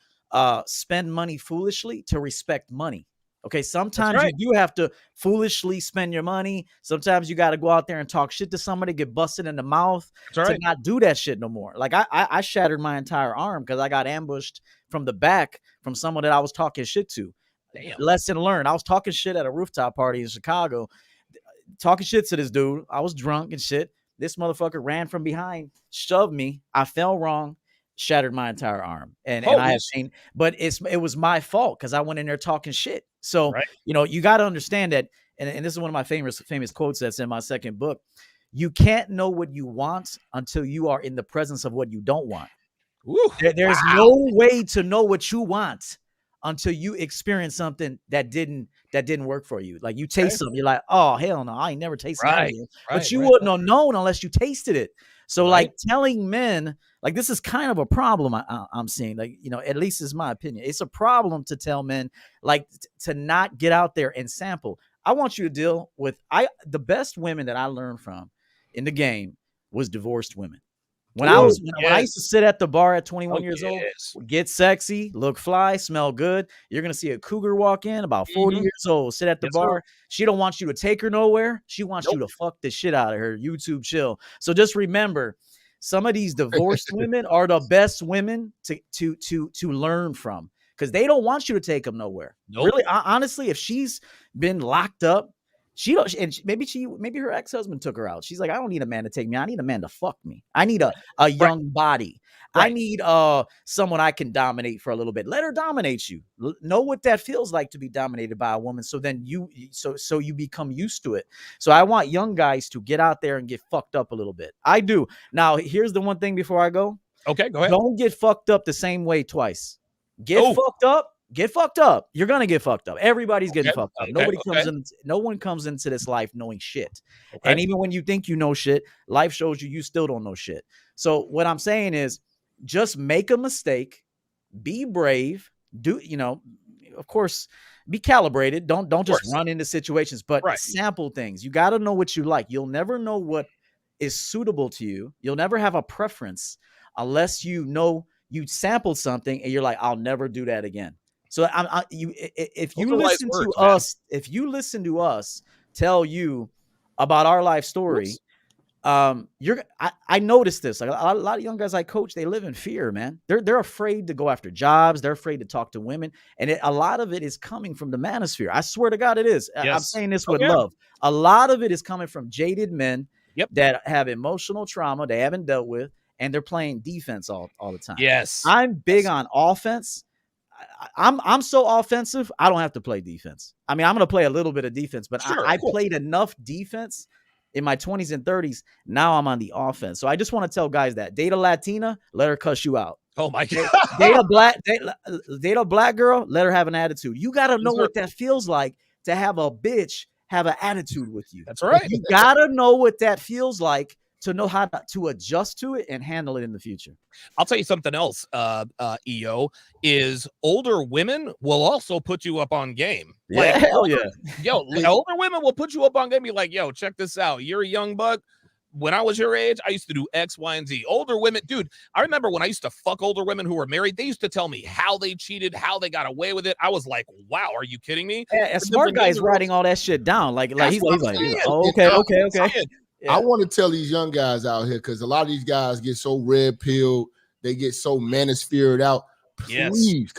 spend money foolishly to respect money. Okay, sometimes you do have to foolishly spend your money. Sometimes you got to go out there and talk shit to somebody, get busted in the mouth to not do that shit no more. Like I shattered my entire arm because I got ambushed from the back from someone that I was talking shit to. Damn. Lesson learned. I was talking shit at a rooftop party in Chicago, talking shit to this dude. I was drunk and shit. This motherfucker ran from behind, shoved me. I fell wrong, shattered my entire arm. And I have seen, but it was my fault because I went in there talking shit. So, you got to understand that. And this is one of my famous quotes that's in my second book. You can't know what you want until you are in the presence of what you don't want. Ooh, there's no way to know what you want until you experience something that didn't work for you. Like you taste something, you're like, oh, hell no, I ain't never tasted that. But you wouldn't have known unless you tasted it. So like telling men, like this is kind of a problem I'm seeing, like, at least is my opinion. It's a problem to tell men like to not get out there and sample. I want you to deal with the best women that I learned from in the game was divorced women. When I used to sit at the bar at 21 years old, get sexy, look fly, smell good. You're going to see a cougar walk in about 40 years old, sit at the bar. She don't want you to take her nowhere. She wants you to fuck the shit out of her. YouTube chill. So just remember, some of these divorced women are the best women to learn from, because they don't want you to take them nowhere. Really, honestly, if she's been locked up, she don't, and maybe her ex-husband took her out. She's like, I don't need a man to take me. I need a man to fuck me. I need a young body. I need someone I can dominate for a little bit. Let her dominate you. Know what that feels like to be dominated by a woman. So then you become used to it. So I want young guys to get out there and get fucked up a little bit. I do. Now, here's the one thing before I go. Okay, go ahead. Don't get fucked up the same way twice. Get fucked up. Get fucked up. You're gonna get fucked up. Everybody's getting fucked up. No one comes into this life knowing shit. And even when you think you know shit, life shows you still don't know shit. So what I'm saying is, just make a mistake, be brave, of course, be calibrated. Don't just run into situations, but sample things. You got to know what you like. You'll never know what is suitable to you. You'll never have a preference unless you know you sampled something and you're like, I'll never do that again. So if you listen to us tell you about our life story, I noticed this. Like a lot of young guys I coach, they live in fear, man. They're afraid to go after jobs. They're afraid to talk to women, and a lot of it is coming from the manosphere. I swear to God, it is. Yes. I'm saying this with love. A lot of it is coming from jaded men that have emotional trauma they haven't dealt with, and they're playing defense all the time. Yes, I'm big on offense. I'm so offensive, I don't have to play defense. I mean, I'm going to play a little bit of defense, but I played enough defense in my 20s and 30s. Now I'm on the offense. So I just want to tell guys that date a Latina, let her cuss you out. Oh my God. Date a black girl, let her have an attitude. You got to know what that feels like to have a bitch have an attitude with you. That's right. You got to know what that feels like to know how to adjust to it and handle it in the future. I'll tell you something else, EO, is older women will also put you up on game. Hell yeah. Older women will put you up on game. Be like, yo, check this out. You're a young buck. when I was your age, I used to do X, Y, and Z. Older women, dude, I remember when I used to fuck older women who were married, they used to tell me how they cheated, how they got away with it. I was like, wow, are you kidding me? A smart guy is writing all that shit down. Like he's what I'm like, saying. oh, okay. Yeah. I want to tell these young guys out here, because a lot of these guys get so red pilled, they get so manosphered out. Please,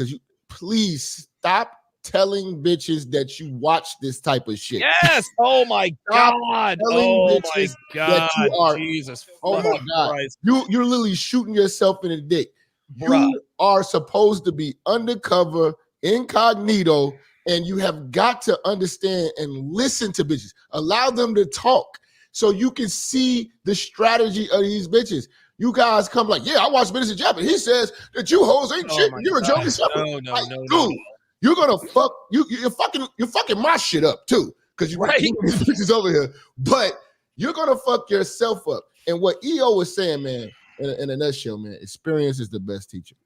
please stop telling bitches that you watch this type of shit. Yes. Oh my God. Oh my God. You are, Jesus. Oh my God. Christ. You're literally shooting yourself in the dick. Bruh. You are supposed to be undercover, incognito, and you have got to understand and listen to bitches. Allow them to talk so you can see the strategy of these bitches. You guys come like, yeah, I watch bitches in Japan. He says that you hoes ain't shit. You're a Joey Shepherd. No. You're gonna fuck you're fucking my shit up too, because you right these bitches over here. But you're gonna fuck yourself up. And what EO was saying, man, in a nutshell, man, experience is the best teacher.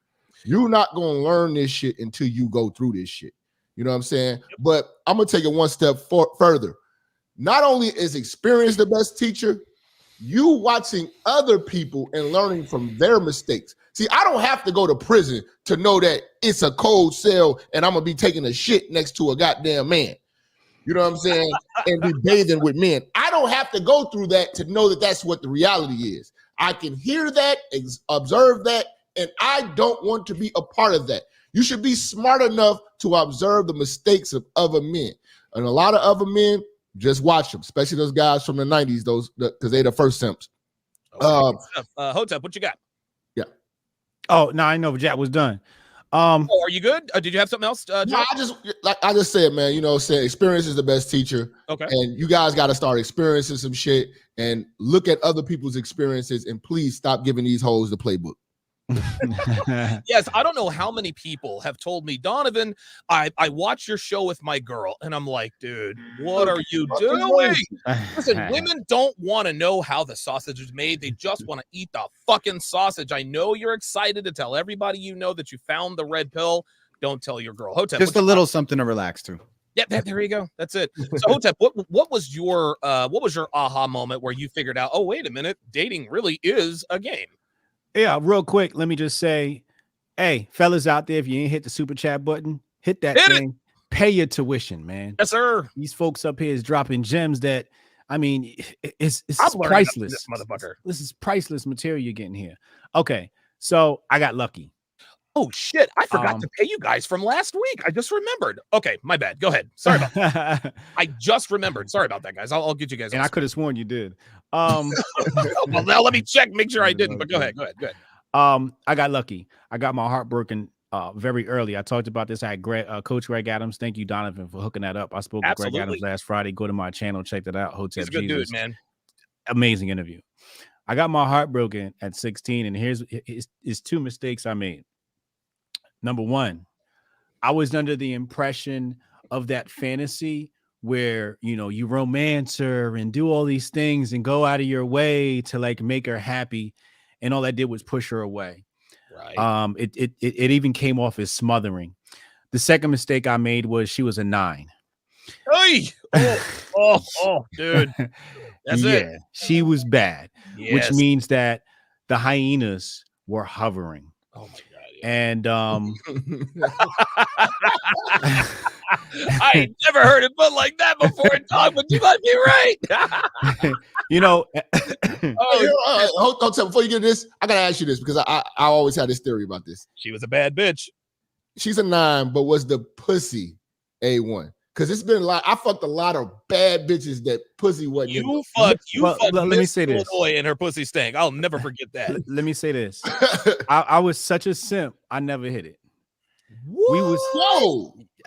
You're not gonna learn this shit until you go through this shit. You know what I'm saying? But I'm gonna take it one step further. Not only is experience the best teacher, you watching other people and learning from their mistakes. See, I don't have to go to prison to know that it's a cold cell and I'm gonna be taking a shit next to a goddamn man. You know what I'm saying? And be bathing with men. I don't have to go through that to know that that's what the reality is. I can hear that, observe that, and I don't want to be a part of that. You should be smart enough to observe the mistakes of other men. And a lot of other men, just watch them, especially those guys from the 90s, because they're the first simps. Hotep, what you got? Yeah. Oh, no, I know Jack was done. Are you good? Did you have something else? No, I just said, man, experience is the best teacher. Okay. And you guys got to start experiencing some shit and look at other people's experiences, and please stop giving these hoes the playbook. Yes, I don't know how many people have told me, Donovan, I watch your show with my girl, and I'm like, dude, what are you doing? Listen, women don't want to know how the sausage is made. They just want to eat the fucking sausage. I know you're excited to tell everybody you know that you found the red pill. Don't tell your girl. Hotep, just a little something to relax to. Yeah, there you go. That's it. So Hotep, what was your aha moment where you figured out, oh, wait a minute, dating really is a game? Yeah, real quick, let me just say, hey, fellas out there, if you ain't hit the super chat button, hit that thing. Pay your tuition, man. Yes, sir. These folks up here is dropping gems that, I mean, it's I'm priceless. This motherfucker. This is priceless material you're getting here. Okay, so I got lucky. Oh shit! I forgot to pay you guys from last week. I just remembered. Okay, my bad. Go ahead. Sorry about that. I just remembered. Sorry about that, guys. I'll get you guys. And I could have sworn you did. Well, now let me check. Make sure I didn't. But go ahead. I got lucky. I got my heart broken very early. I talked about this. I had Coach Greg Adams. Thank you, Donovan, for hooking that up. I spoke to Greg Adams last Friday. Go to my channel, check that out. Hotep He's a good Jesus. dude, man. Amazing interview. I got my heart broken at 16, and here's two mistakes I made. Number one, I was under the impression of that fantasy where, you romance her and do all these things and go out of your way to like make her happy. And all that did was push her away. Right. It even came off as smothering. The second mistake I made was she was a 9. Hey! Oh, dude. That's it. She was bad, yes. Which means that the hyenas were hovering. Oh my God. And I ain't never heard it put like that before, dog, but you might be right. Before you get this, I gotta ask you this, because I always had this theory about this. She was a bad bitch. She's a 9, but was the pussy A1? Because it's been a lot. I fucked a lot of bad bitches that pussy wasn't. You fucked let me say this. Boy and her pussy stank. I'll never forget that. Let me say this. I was such a simp. I never hit it.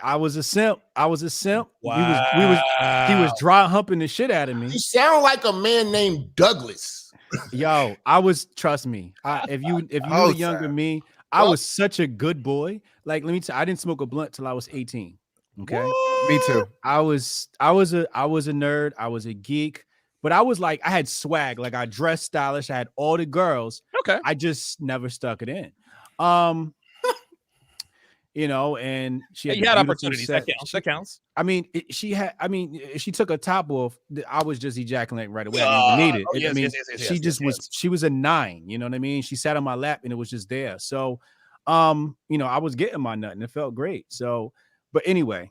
I was a simp. Wow. He was dry humping the shit out of me. You sound like a man named Douglas. Yo, trust me. If you were younger than me, I was such a good boy. Like, let me tell you, I didn't smoke a blunt till I was 18. Okay. What? Me too. I was a nerd. I was a geek, but I had swag. Like, I dressed stylish. I had all the girls. Okay. I just never stuck it in. and she had You the had beautiful opportunities. set. That counts. I mean, she took her top off. I was just ejaculating right away. I didn't even need it. Yes, I mean, yes, she just was. yes. She was a 9. You know what I mean? She sat on my lap and it was just there. So, I was getting my nut and it felt great. So, but anyway,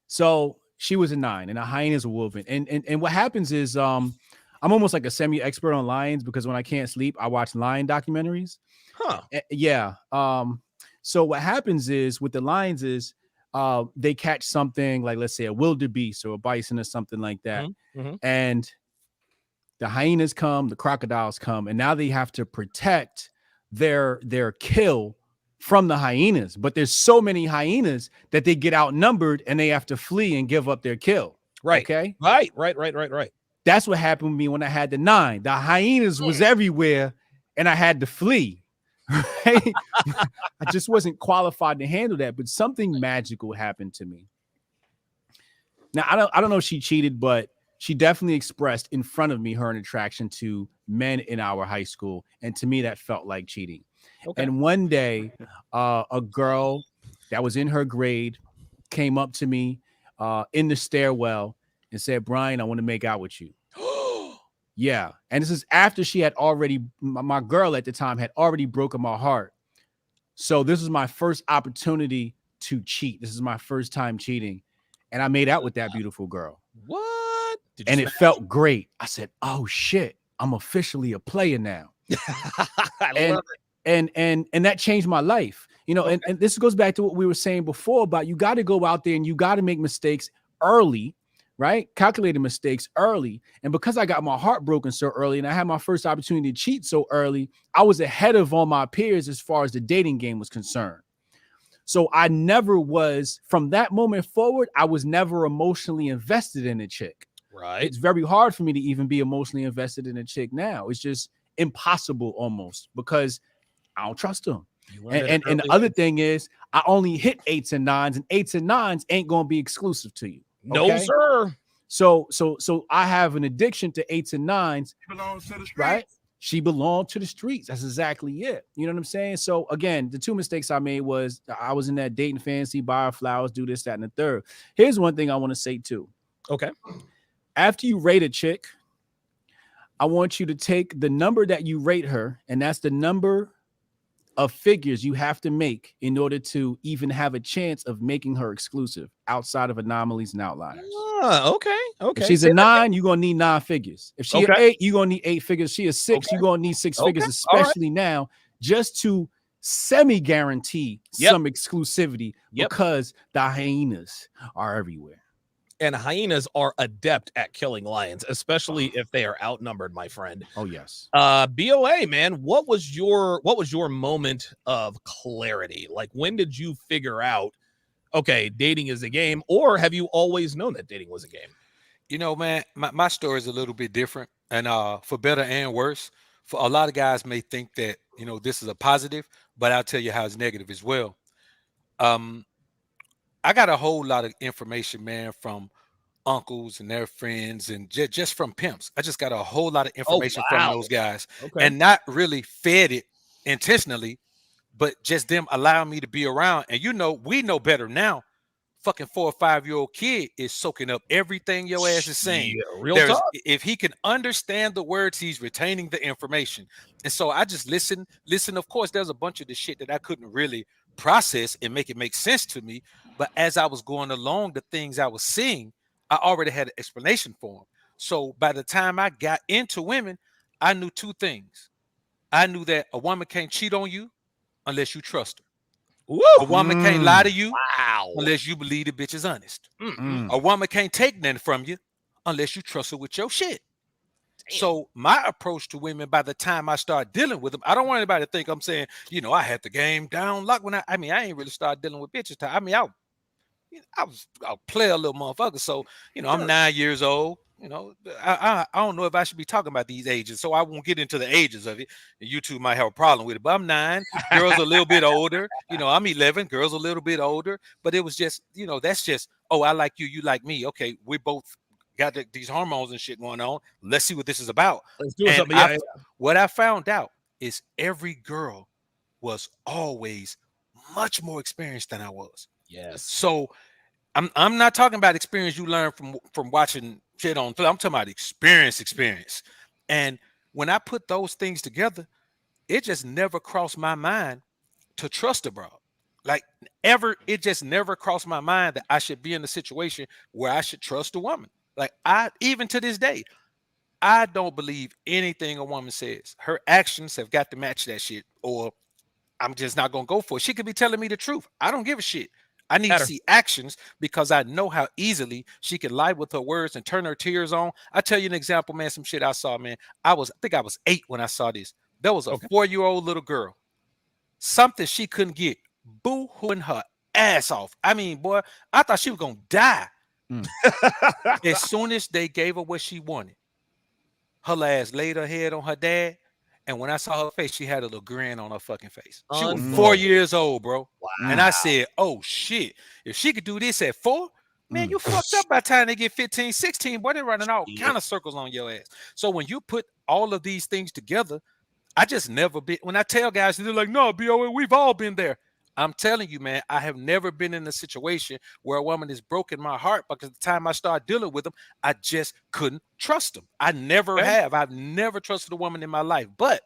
so she was a 9 and a hyenas were wolven. And what happens is, I'm almost like a semi-expert on lions because when I can't sleep, I watch lion documentaries. Huh. Yeah. So what happens is with the lions is they catch something like, let's say, a wildebeest or a bison or something like that. Mm-hmm. And the hyenas come, the crocodiles come, and now they have to protect their kill from the hyenas. But there's so many hyenas that they get outnumbered and they have to flee and give up their kill. Right. Okay. Right. That's what happened with me when I had the 9. The hyenas was everywhere and I had to flee. Right? I just wasn't qualified to handle that, but something magical happened to me. Now, I don't know if she cheated, but she definitely expressed in front of me her attraction to men in our high school. And to me, that felt like cheating. Okay. And one day, a girl that was in her grade came up to me in the stairwell and said, "Brian, I want to make out with you." Yeah. And this is after she had already, my girl at the time had already broken my heart. So this was my first opportunity to cheat. This is my first time cheating. And I made out with that beautiful girl. What? And it felt great. I said, "Oh shit, I'm officially a player now." I love it. And that changed my life. Okay. And this goes back to what we were saying before about you got to go out there and you got to make mistakes early. Right? Calculated mistakes early. And because I got my heart broken so early and I had my first opportunity to cheat so early, I was ahead of all my peers as far as the dating game was concerned. So I never was, from that moment forward, I was never emotionally invested in a chick. Right. It's very hard for me to even be emotionally invested in a chick now. It's just impossible almost because I don't trust them. And the other thing is I only hit 8s and 9s, and 8s and 9s ain't going to be exclusive to you. Okay? No, sir. So I have an addiction to 8s and 9s. She belongs to the streets. Right? She belonged to the streets. That's exactly it. You know what I'm saying? So again, the 2 mistakes I made was I was in that dating fantasy, buy her flowers, do this, that, and the third. Here's one thing I want to say too. Okay. After you rate a chick, I want you to take the number that you rate her, and that's the number of figures you have to make in order to even have a chance of making her exclusive outside of anomalies and outliers. Okay. If she's a 9, you're going to need 9 figures. If she's an 8, you're going to need 8 figures. She is 6, you're going to need 6 figures, especially now, just to semi-guarantee some exclusivity because the hyenas are everywhere. And hyenas are adept at killing lions, especially if they are outnumbered, my friend. Oh, yes. BOA, man, what was your moment of clarity? Like, when did you figure out, okay, dating is a game, or have you always known that dating was a game? Man, my story is a little bit different, and for better and worse. For a lot of guys may think that, this is a positive, but I'll tell you how it's negative as well. I got a whole lot of information, man, from uncles and their friends and just from pimps. I just got a whole lot of information from those guys and not really fed it intentionally, but just them allowing me to be around. And we know better now. Fucking 4 or 5-year-old kid is soaking up everything your ass is saying. Real talk. If he can understand the words, he's retaining the information. And so I just listen. Of course, there's a bunch of the shit that I couldn't really process and make it make sense to me. But as I was going along, the things I was seeing, I already had an explanation for them. So by the time I got into women, I knew 2 things. I knew that a woman can't cheat on you unless you trust her. Woo. A woman can't lie to you unless you believe the bitch is honest. A woman can't take nothing from you unless you trust her with your shit. Damn. So my approach to women, by the time I start dealing with them, I don't want anybody to think I'm saying, I had the game down lock when I ain't really started dealing with bitches. I mean, I was a player little motherfucker. So, I'm 9 years old. I don't know if I should be talking about these ages, so I won't get into the ages of it. And you two might have a problem with it, but I'm 9. Girls a little bit older. I'm 11. Girls a little bit older. But it was just, that's just, I like you, you like me. Okay, we both got these hormones and shit going on. Let's see what this is about. Let's do something. What I found out is every girl was always much more experienced than I was. Yes. So I'm not talking about experience you learn from watching shit on. I'm talking about experience. And when I put those things together, it just never crossed my mind to trust a bro. Like ever, it just never crossed my mind that I should be in a situation where I should trust a woman. Like even to this day, I don't believe anything a woman says. Her actions have got to match that shit, or I'm just not gonna go for it. She could be telling me the truth. I don't give a shit. I need to see actions because I know how easily she can lie with her words and turn her tears on. I tell you an example, man. Some shit I saw, man. I think I was 8 when I saw this. There was a 4-year-old little girl. Something she couldn't get, boo-hooing her ass off. I mean, boy, I thought she was gonna die. As soon as they gave her what she wanted, her ass laid her head on her dad. And when I saw her face, she had a little grin on her fucking face. She was 4 years old, bro. Wow. And I said, oh, shit. If she could do this at 4, man, you fucked up by the time they get 15, 16. Boy, they're running all kind of circles on your ass. So when you put all of these things together, I just never been. When I tell guys, they're like, no, BOA, we've all been there. I'm telling you, man, I have never been in a situation where a woman has broken my heart because the time I started dealing with them, I just couldn't trust them. I never have. I've never trusted a woman in my life, but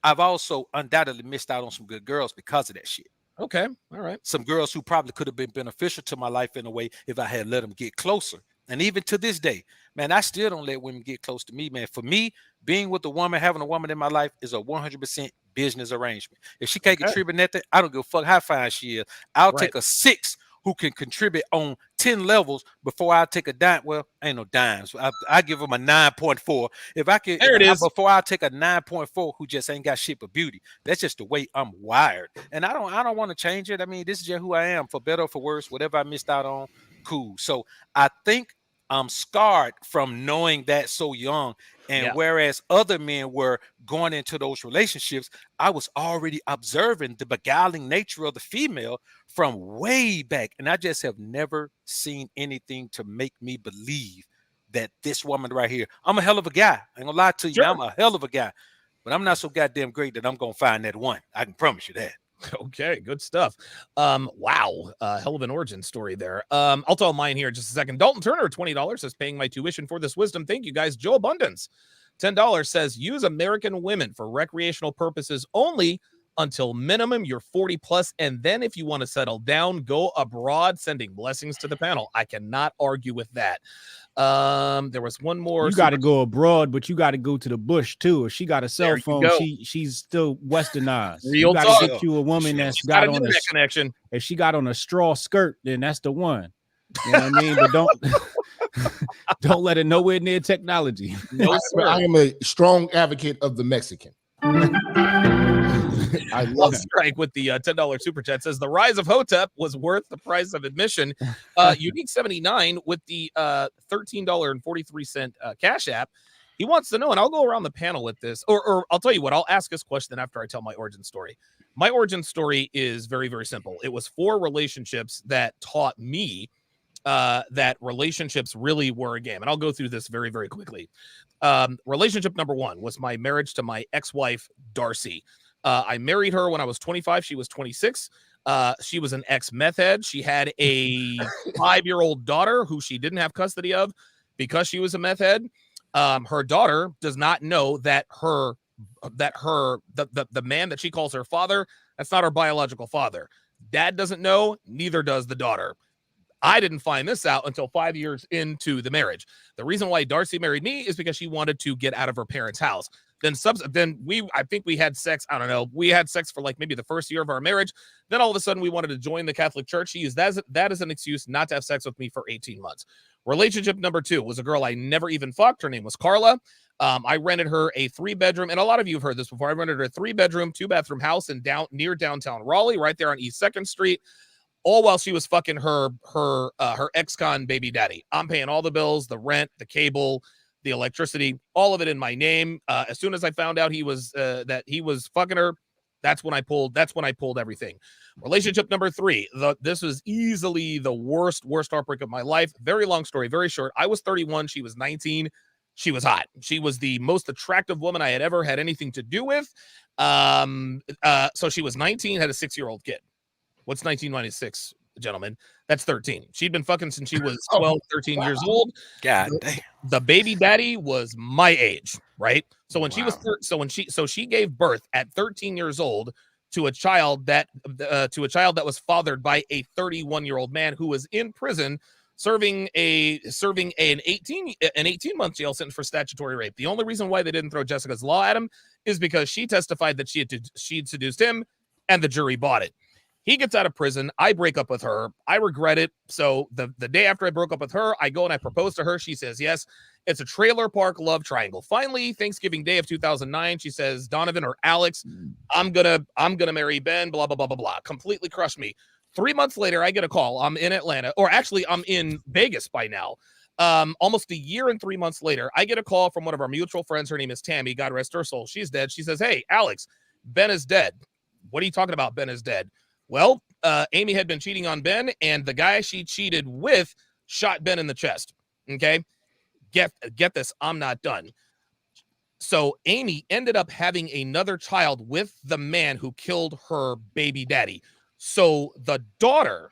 I've also undoubtedly missed out on some good girls because of that shit. Okay. All right. Some girls who probably could have been beneficial to my life in a way if I had let them get closer. And even to this day, man, I still don't let women get close to me, man. For me, being with a woman, having a woman in my life is a 100% business arrangement. If she can't contribute nothing, I don't give a fuck how fine she is. I'll take a 6 who can contribute on 10 levels before I take a dime. Well, ain't no dimes. I give them a 9.4. If I can, before I take a 9.4 who just ain't got shit but beauty. That's just the way I'm wired. And I don't want to change it. I mean, this is just who I am, for better or for worse. Whatever I missed out on, cool. So I think I'm scarred from knowing that so young. And whereas other men were going into those relationships, I was already observing the beguiling nature of the female from way back. And I just have never seen anything to make me believe that this woman right here, I'm a hell of a guy. I ain't gonna lie to you, I'm a hell of a guy. But I'm not so goddamn great that I'm gonna find that one. I can promise you that. Okay, good stuff. Wow, hell of an origin story there. I'll tell mine here in just a second. Dalton Turner, $20, is paying my tuition for this wisdom. Thank you, guys. Joe Abundance, $10, says use American women for recreational purposes only until minimum you're 40 plus, and then if you want to settle down, go abroad. Sending blessings to the panel. I cannot argue with that. There was one more. You got to go abroad, but you got to go to the bush too. If she got a cell phone, she's still westernized. Real you got talk. to get you a woman that's got on a connection. If she got on a straw skirt, then that's the one. You know what I mean? But don't let it nowhere near technology. No, I am a strong advocate of the Mexican. I love Strike with the $10 super chat says the rise of Hotep was worth the price of admission. Unique 79 with the $13.43 Cash App. He wants to know, and I'll go around the panel with this, or I'll tell you what, I'll ask this question after I tell my origin story. My origin story is very, very simple. It was 4 relationships that taught me that relationships really were a game. And I'll go through this very, very quickly. Relationship number 1 was my marriage to my ex-wife, Darcy. I married her when I was 25. She was 26. She was an ex-meth head. She had a 5-year-old daughter who she didn't have custody of because she was a meth head. Her daughter does not know that the man that she calls her father, that's not her biological father. Dad doesn't know, neither does the daughter. I didn't find this out until 5 years into the marriage. The reason why Darcy married me is because she wanted to get out of her parents' house. I think we had sex. I don't know. We had sex for like maybe the first year of our marriage. Then all of a sudden we wanted to join the Catholic Church. She used that as an excuse not to have sex with me for 18 months. Relationship number 2 was a girl I never even fucked. Her name was Carla. I rented her a 3-bedroom, and a lot of you have heard this before. I rented her a 3-bedroom, 2-bathroom house near downtown Raleigh, right there on East 2nd Street. All while she was fucking her ex-con baby daddy. I'm paying all the bills, the rent, the cable, the electricity, all of it in my name. As soon as I found out that he was fucking her, that's when I pulled everything. Relationship number 3. This was easily the worst heartbreak of my life. Very long story, very short. I was 31. She was 19. She was hot. She was the most attractive woman I had ever had anything to do with. So she was 19, had a 6-year-old kid. What's 1996, gentlemen? That's 13. She'd been fucking since she was Oh, 12, 13 years old. God damn. The baby daddy was my age, right? So when she was Wow. so she gave birth at 13 years old to a child that was fathered by a 31-year-old man who was in prison serving an 18-month jail sentence for statutory rape. The only reason why they didn't throw Jessica's Law at him is because she testified that she'd seduced him, and the jury bought it. He gets out of prison. I break up with her. I regret it. So the day after I broke up with her, I go and I propose to her. She says yes. It's a trailer park love triangle. Finally, Thanksgiving Day of 2009, she says, Donovan or Alex, I'm gonna marry Ben. Blah blah blah blah blah. Completely crushed me. 3 months later, I get a call. I'm in Atlanta, or actually, I'm in Vegas by now. Almost a year and 3 months later, I get a call from one of our mutual friends. Her name is Tammy. God rest her soul. She's dead. She says, "Hey, Alex, Ben is dead." What are you talking about? Ben is dead. Well, Amy had been cheating on Ben, and the guy she cheated with shot Ben in the chest. Okay, get this. I'm not done. So Amy ended up having another child with the man who killed her baby daddy. So the daughter,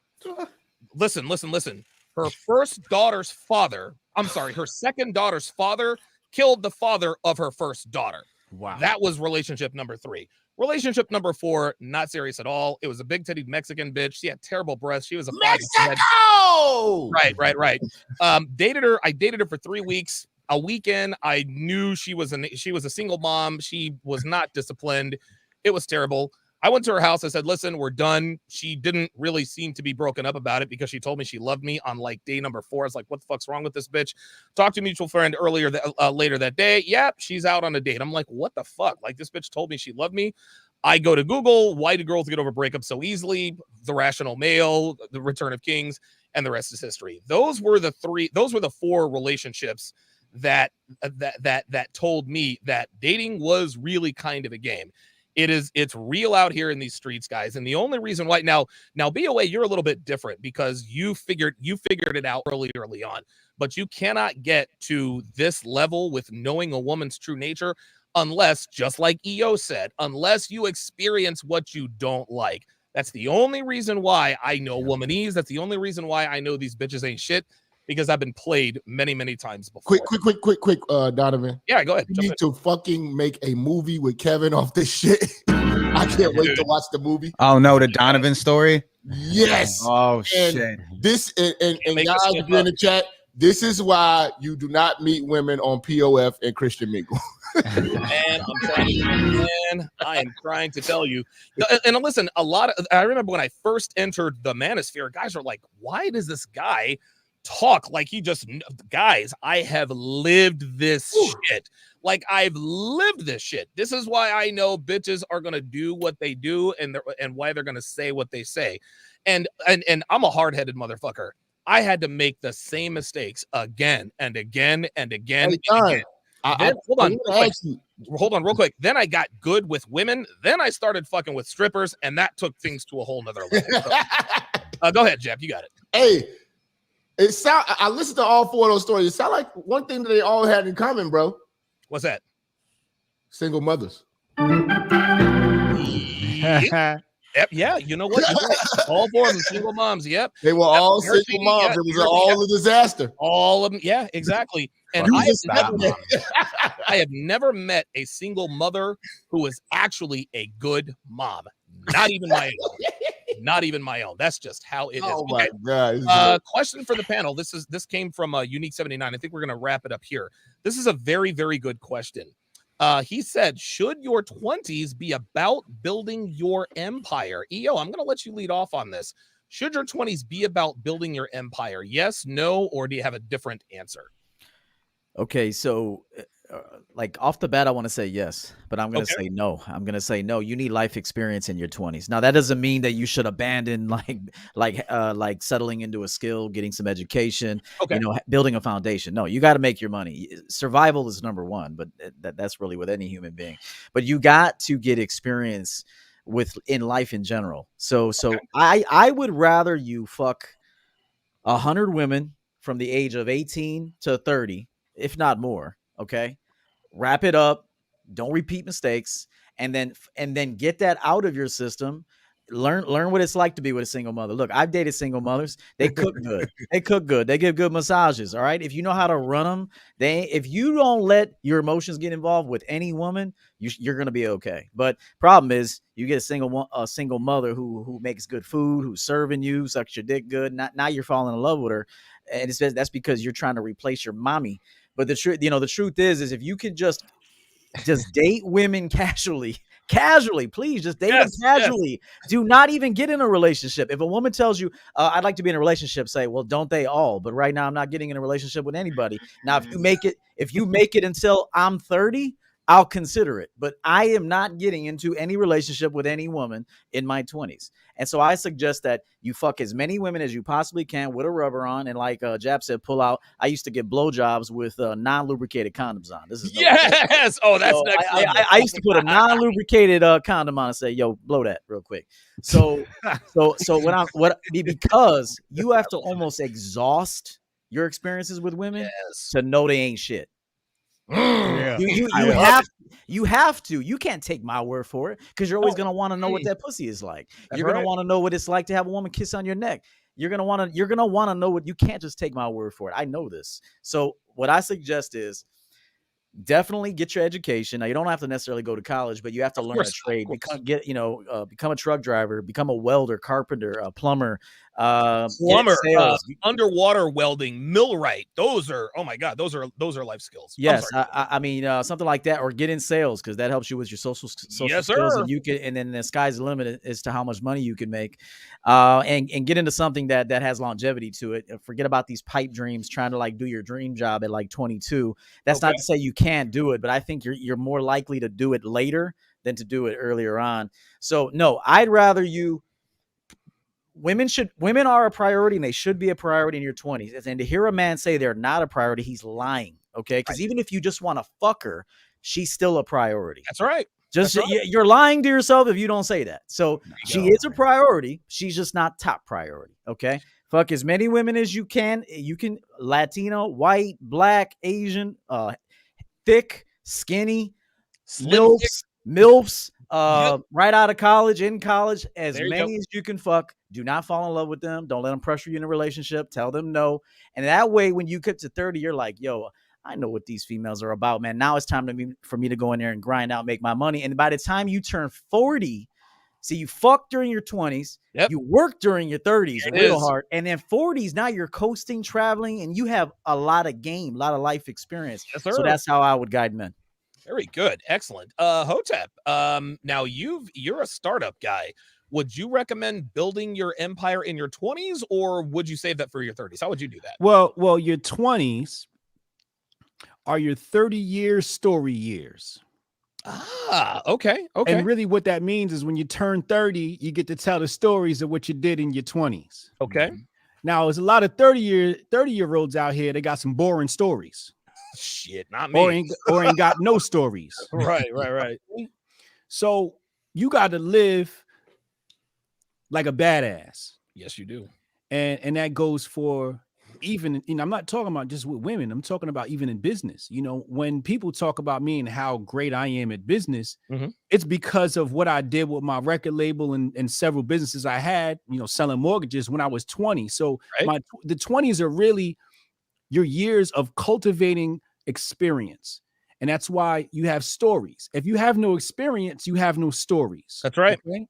listen. Her first daughter's father, her second daughter's father killed the father of her first daughter. Wow. That was relationship number 3. Relationship number 4, not serious at all. It was a big-titted Mexican bitch. She had terrible breasts. She was a Mexico. Right. Dated her. I dated her for 3 weeks. A weekend, I knew she was a single mom. She was not disciplined. It was terrible. I went to her house. I said, "Listen, we're done." She didn't really seem to be broken up about it because she told me she loved me on like day number 4. I was like, "What the fuck's wrong with this bitch?" Talked to a mutual friend later that day. Yep, she's out on a date. I'm like, "What the fuck?" Like, this bitch told me she loved me. I go to Google, why do girls get over breakups so easily? The Rational Male, The Return of Kings, and the rest is history. Those were the 4 relationships that told me that dating was really kind of a game. It's real out here in these streets, guys. And the only reason why now BOA, you're a little bit different because you figured it out early on, but you cannot get to this level with knowing a woman's true nature unless, just like EO said, unless you experience what you don't like. That's the only reason why I know womanese. That's the only reason why I know these bitches ain't shit, because I've been played many times before. Quick, Donovan. Yeah, go ahead. You need to fucking make a movie with Kevin off this shit. I can't wait to watch the movie. Oh no, the Donovan story. Yes. Oh And shit. this and make guys, us if step you're in up. the chat, this is why you do not meet women on POF and Christian Mingle. Man, I am trying to tell you. And listen, I remember when I first entered the manosphere, guys are like, "Why does this guy talk like he just..." Guys, I have lived this shit. Like, I've lived this shit. This is why I know bitches are gonna do what they do, and why they're gonna say what they say. And I'm a hard-headed motherfucker. I had to make the same mistakes again and again and again. Hey, and John, again. Then, hold on real quick. Then I got good with women. Then I started fucking with strippers, and that took things to a whole nother level. Go ahead, Jeff. You got it. Hey, I listened to all 4 of those stories. It sounds like one thing that they all had in common, bro. What's that? Single mothers. Yep. Yeah. You know what? You're right. All 4 of them single moms. Yep. They were all single Martini, moms. yeah, It was Martini, all a disaster. All of them. Yeah, exactly. And You I just have never met a single mother who was actually a good mom. Not even my own. Not even my own. That's just how it is. Oh Okay. my God. Question for the panel. This came from Unique 79. I think we're gonna wrap it up here. This is a very, very good question. He said, should your 20s be about building your empire? EO, I'm gonna let you lead off on this. Should your 20s be about building your empire? Yes, no, or do you have a different answer? Okay, so like off the bat, I want to say yes, but I'm going to Okay. say no. I'm going to say no. You need life experience in your 20s. Now, that doesn't mean that you should abandon like settling into a skill, getting some education, Okay. building a foundation. No, you got to make your money. Survival is number one, but that's really with any human being. But you got to get experience in life in general. So I would rather you fuck 100 women from the age of 18 to 30, if not more. Okay. Wrap it up. Don't repeat mistakes. And then get that out of your system. learn what it's like to be with a single mother. Look, I've dated single mothers. They cook good. They cook good. They give good massages. All right. If you know how to run them, if you don't let your emotions get involved with any woman, you're gonna be okay. But problem is, you get a single mother who makes good food, who's serving you, sucks your dick good. Now you're falling in love with her, and it says that's because you're trying to replace your mommy. But the truth is if you could just date women casually, please just date them casually. Do not even get in a relationship. If a woman tells you, I'd like to be in a relationship, say, well, don't they all? But right now I'm not getting in a relationship with anybody. Now, if you make it until I'm 30, I'll consider it. But I am not getting into any relationship with any woman in my 20s. And so I suggest that you fuck as many women as you possibly can with a rubber on. And like Jap said, pull out. I used to get blowjobs with non-lubricated condoms on. This is yes. Oh, that's next. I used to put a non-lubricated condom on and say, yo, blow that real quick. So because you have to almost exhaust your experiences with women to know they ain't shit. Yeah. You have to. You can't take my word for it, because you're always gonna want to know what that pussy is like. You're gonna want to know what it's like to have a woman kiss on your neck. You're gonna want to know what. You can't just take my word for it. I know this. So what I suggest is definitely get your education. Now, you don't have to necessarily go to college, but you have to learn a trade. Become a truck driver, become a welder, carpenter, a plumber, underwater welding, millwright. Those are, oh my God, those are life skills. Yes, I mean something like that, or get in sales, because that helps you with your social skills. And you can, and then the sky's the limit as to how much money you can make, and get into something that has longevity to it. Forget about these pipe dreams, trying to like do your dream job at like 22. That's not to say you can't do it, but I think you're more likely to do it later than to do it earlier on. So no, I'd rather you. Women are a priority, and they should be a priority in your 20s. And to hear a man say they're not a priority, he's lying. Okay, because even if you just want to fuck her, she's still a priority. That's right. You're lying to yourself if you don't say that. So she is a priority. She's just not top priority. Okay, fuck as many women as you can. You can Latino, white, black, Asian, thick, skinny, MILFs, right out of college, in college, as many as you can fuck. Do not fall in love with them. Don't let them pressure you in a relationship. Tell them no. And that way, when you get to 30, you're like, yo, I know what these females are about, man. Now it's time for me to go in there and grind out, make my money. And by the time you turn 40, see, you fuck during your 20s, you work during your 30s real hard, and then 40s, now you're coasting, traveling, and you have a lot of game, a lot of life experience. Yes, so that's how I would guide men. Very good. Excellent. Hotep, now you're a startup guy. Would you recommend building your empire in your 20s, or would you save that for your 30s? How would you do that? Well, your 20s are your 30-year story years. Okay. And really what that means is when you turn 30, you get to tell the stories of what you did in your 20s. Okay. Now, there's a lot of 30-year-olds out here that got some boring stories. Shit, not me. Or ain't got no stories. Right. So you got to live like a badass. Yes, you do. And that goes for even, I'm not talking about just with women. I'm talking about even in business. When people talk about me and how great I am at business, it's because of what I did with my record label and several businesses I had, selling mortgages when I was 20. So the 20s are really your years of cultivating experience. And that's why you have stories. If you have no experience, you have no stories. That's right. Okay?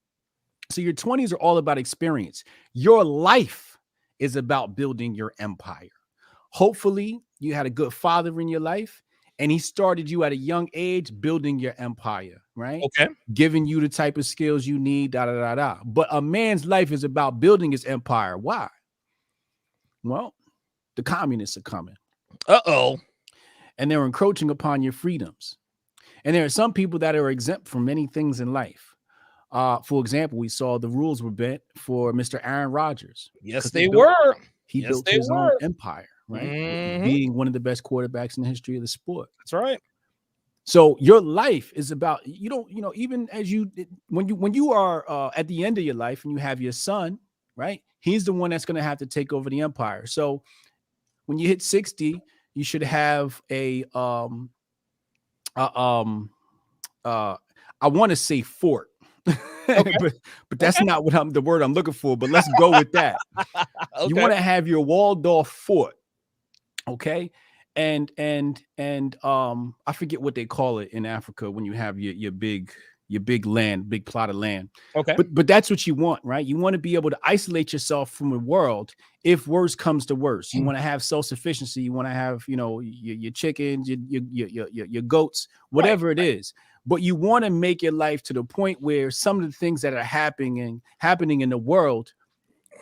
So your 20s are all about experience. Your life is about building your empire. Hopefully you had a good father in your life and he started you at a young age building your empire, right? Okay. Giving you the type of skills you need, But a man's life is about building his empire. Why? Well, the communists are coming. Uh-oh. And they're encroaching upon your freedoms. And there are some people that are exempt from many things in life. For example, we saw the rules were bent for Mr. Aaron Rodgers. Yes, they were. He built his own empire, right? Being one of the best quarterbacks in the history of the sport. That's right. So your life is about, even as when you are at the end of your life and you have your son, right? He's the one that's going to have to take over the empire. So when you hit 60, you should have I want to say fort. but that's not what the word I'm looking for. But let's go with that. You want to have your walled off fort, okay? And I forget what they call it in Africa when you have your big land, big plot of land. Okay. But that's what you want, right? You want to be able to isolate yourself from the world if worse comes to worse. You want to have self-sufficiency. You want to have, your chickens, your goats, whatever it is. But you want to make your life to the point where some of the things that are happening in the world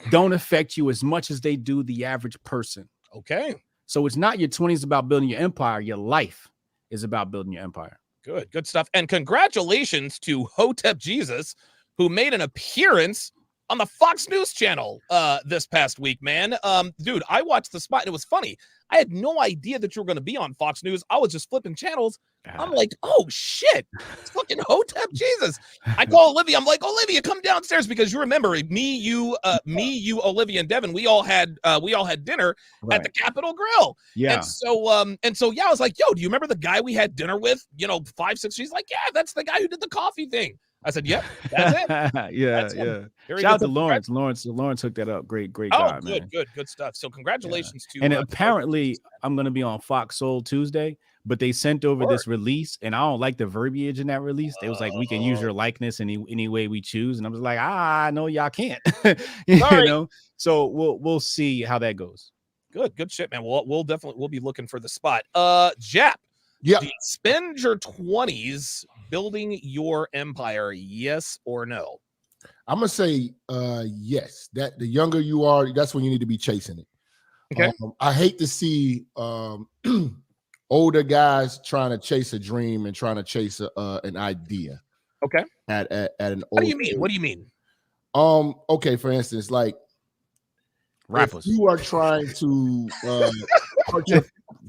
don't affect you as much as they do the average person. Okay. So it's not your 20s about building your empire. Your life is about building your empire. Good stuff. And congratulations to Hotep Jesus, who made an appearance on the Fox News channel this past week, man. Dude, I watched the spot and it was funny. I had no idea that you were going to be on Fox News. I was just flipping channels. I'm like, oh shit, it's fucking Hotep Jesus. I call Olivia. I'm like, Olivia, come downstairs, because you remember me, you, Olivia, and Devin. We all had dinner at the Capitol Grill. Yeah. And so I was like, yo, do you remember the guy we had dinner with? 5, 6. She's like, yeah, that's the guy who did the coffee thing. I said, yep, that's it. Yeah. Very Shout out good. to Lawrence. Lawrence hooked that up. Great guy, man. Good stuff. So congratulations to. And apparently, I'm going to be on Fox Soul Tuesday, but they sent over this release, and I don't like the verbiage in that release. They was like, we can use your likeness any way we choose, and I was like, no, y'all can't. So we'll see how that goes. Good shit, man. We'll be looking for the spot. Jap. Yeah. Do you spend your 20s building your empire? Yes or no? I'm gonna say yes. That the younger you are, that's when you need to be chasing it. Okay. I hate to see older guys trying to chase a dream and trying to chase an idea. Okay. At an. What do you mean? What do you mean? Okay. For instance, like Rappers. if you are trying to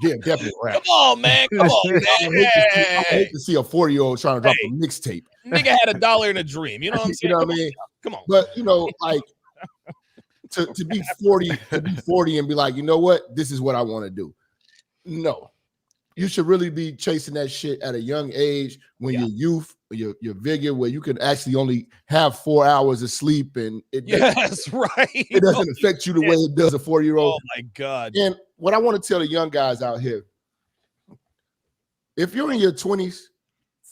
yeah, definitely rap. Come on, man. Come on, man. I hate to see a 40-year-old trying to drop a mixtape. Nigga had $1 in a dream. You know what I'm saying? You know what I mean? Come on. But like to be 40 and be like, you know what? This is what I want to do. No. You should really be chasing that shit at a young age when you're youth, your vigor, where you can actually only have 4 hours of sleep, and it doesn't affect you the way it does a 40-year-old. Oh my God. And what I want to tell the young guys out here, if you're in your 20s,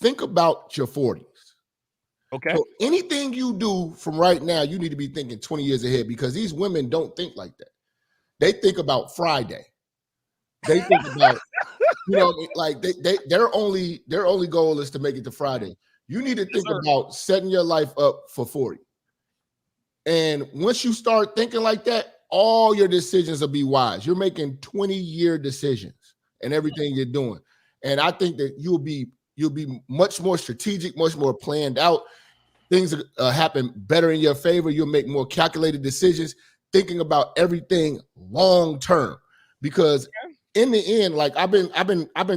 think about your 40s. Okay. So anything you do from right now, you need to be thinking 20 years ahead, because these women don't think like that. They think about Friday. They think about, like their only goal is to make it to Friday. You need to think about setting your life up for 40. And once you start thinking like that, all your decisions will be wise. You're making 20-year decisions and everything you're doing. And I think that you'll be much more strategic, much more planned out. Things happen better in your favor. You'll make more calculated decisions, thinking about everything long term. Because in the end, like I've been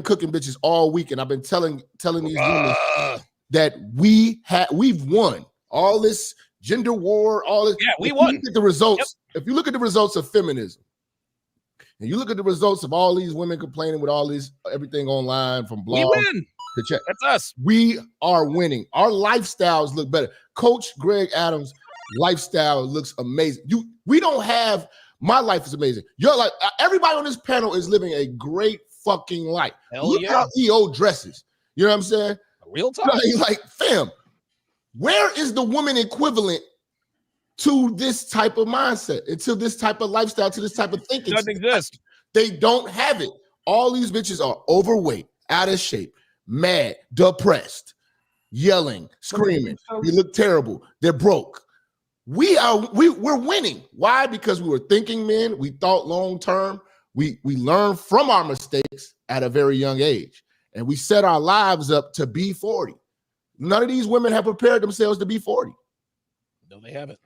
cooking bitches all week, and I've been telling these women that we've won all this gender war, all this. Yeah, we won. Look at the results. If you look at the results of feminism, and you look at the results of all these women complaining with all this everything online from blogs, we win. To check. That's us. We are winning. Our lifestyles look better. Coach Greg Adams' lifestyle looks amazing. We don't have. My life is amazing. You're like everybody on this panel is living a great fucking life. Look how EO dresses. You know what I'm saying? Real talk. Like, fam, where is the woman equivalent to this type of mindset, and to this type of lifestyle, to this type of thinking? It doesn't exist. They don't have it. All these bitches are overweight, out of shape, mad, depressed, yelling, screaming. You look terrible. They're broke. We're winning. Why? Because we were thinking men. We thought long term. We learned from our mistakes at a very young age, and we set our lives up to be 40. None of these women have prepared themselves to be 40. No, they haven't.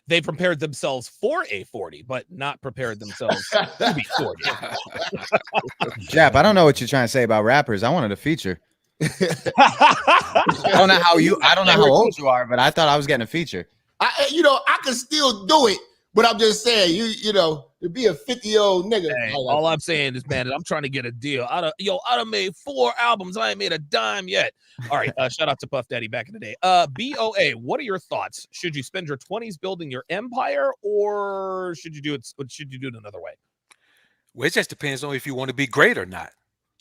They prepared themselves for a 40, but not prepared themselves to be 40. Jap, I don't know what you're trying to say about rappers. I wanted a feature. I don't know how old you are, but I thought I was getting a feature. I can still do it, But I'm just saying, you know, to be a 50-year-old nigga. Hey, all I'm saying is, man, I'm trying to get a deal. I done made 4 albums. I ain't made a dime yet. All right. Shout out to Puff Daddy back in the day. BOA, what are your thoughts? Should you spend your 20s building your empire, or should you do it another way? Well, it just depends on if you want to be great or not.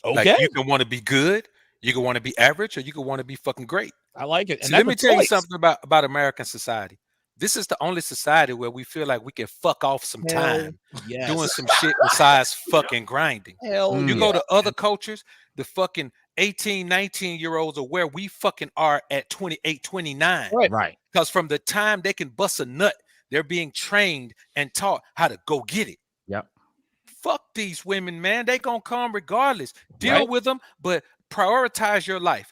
Okay. Like, you can want to be good, you can want to be average, or you can want to be fucking great. I like it. And So let me tell you something about American society. This is the only society where we feel like we can fuck off some time doing some shit besides fucking grinding. You go to other cultures, the fucking 18, 19-year-olds are where we fucking are at 28, 29. Right. Because from the time they can bust a nut, they're being trained and taught how to go get it. Yep. Fuck these women, man. They gonna come regardless. Deal with them, but prioritize your life.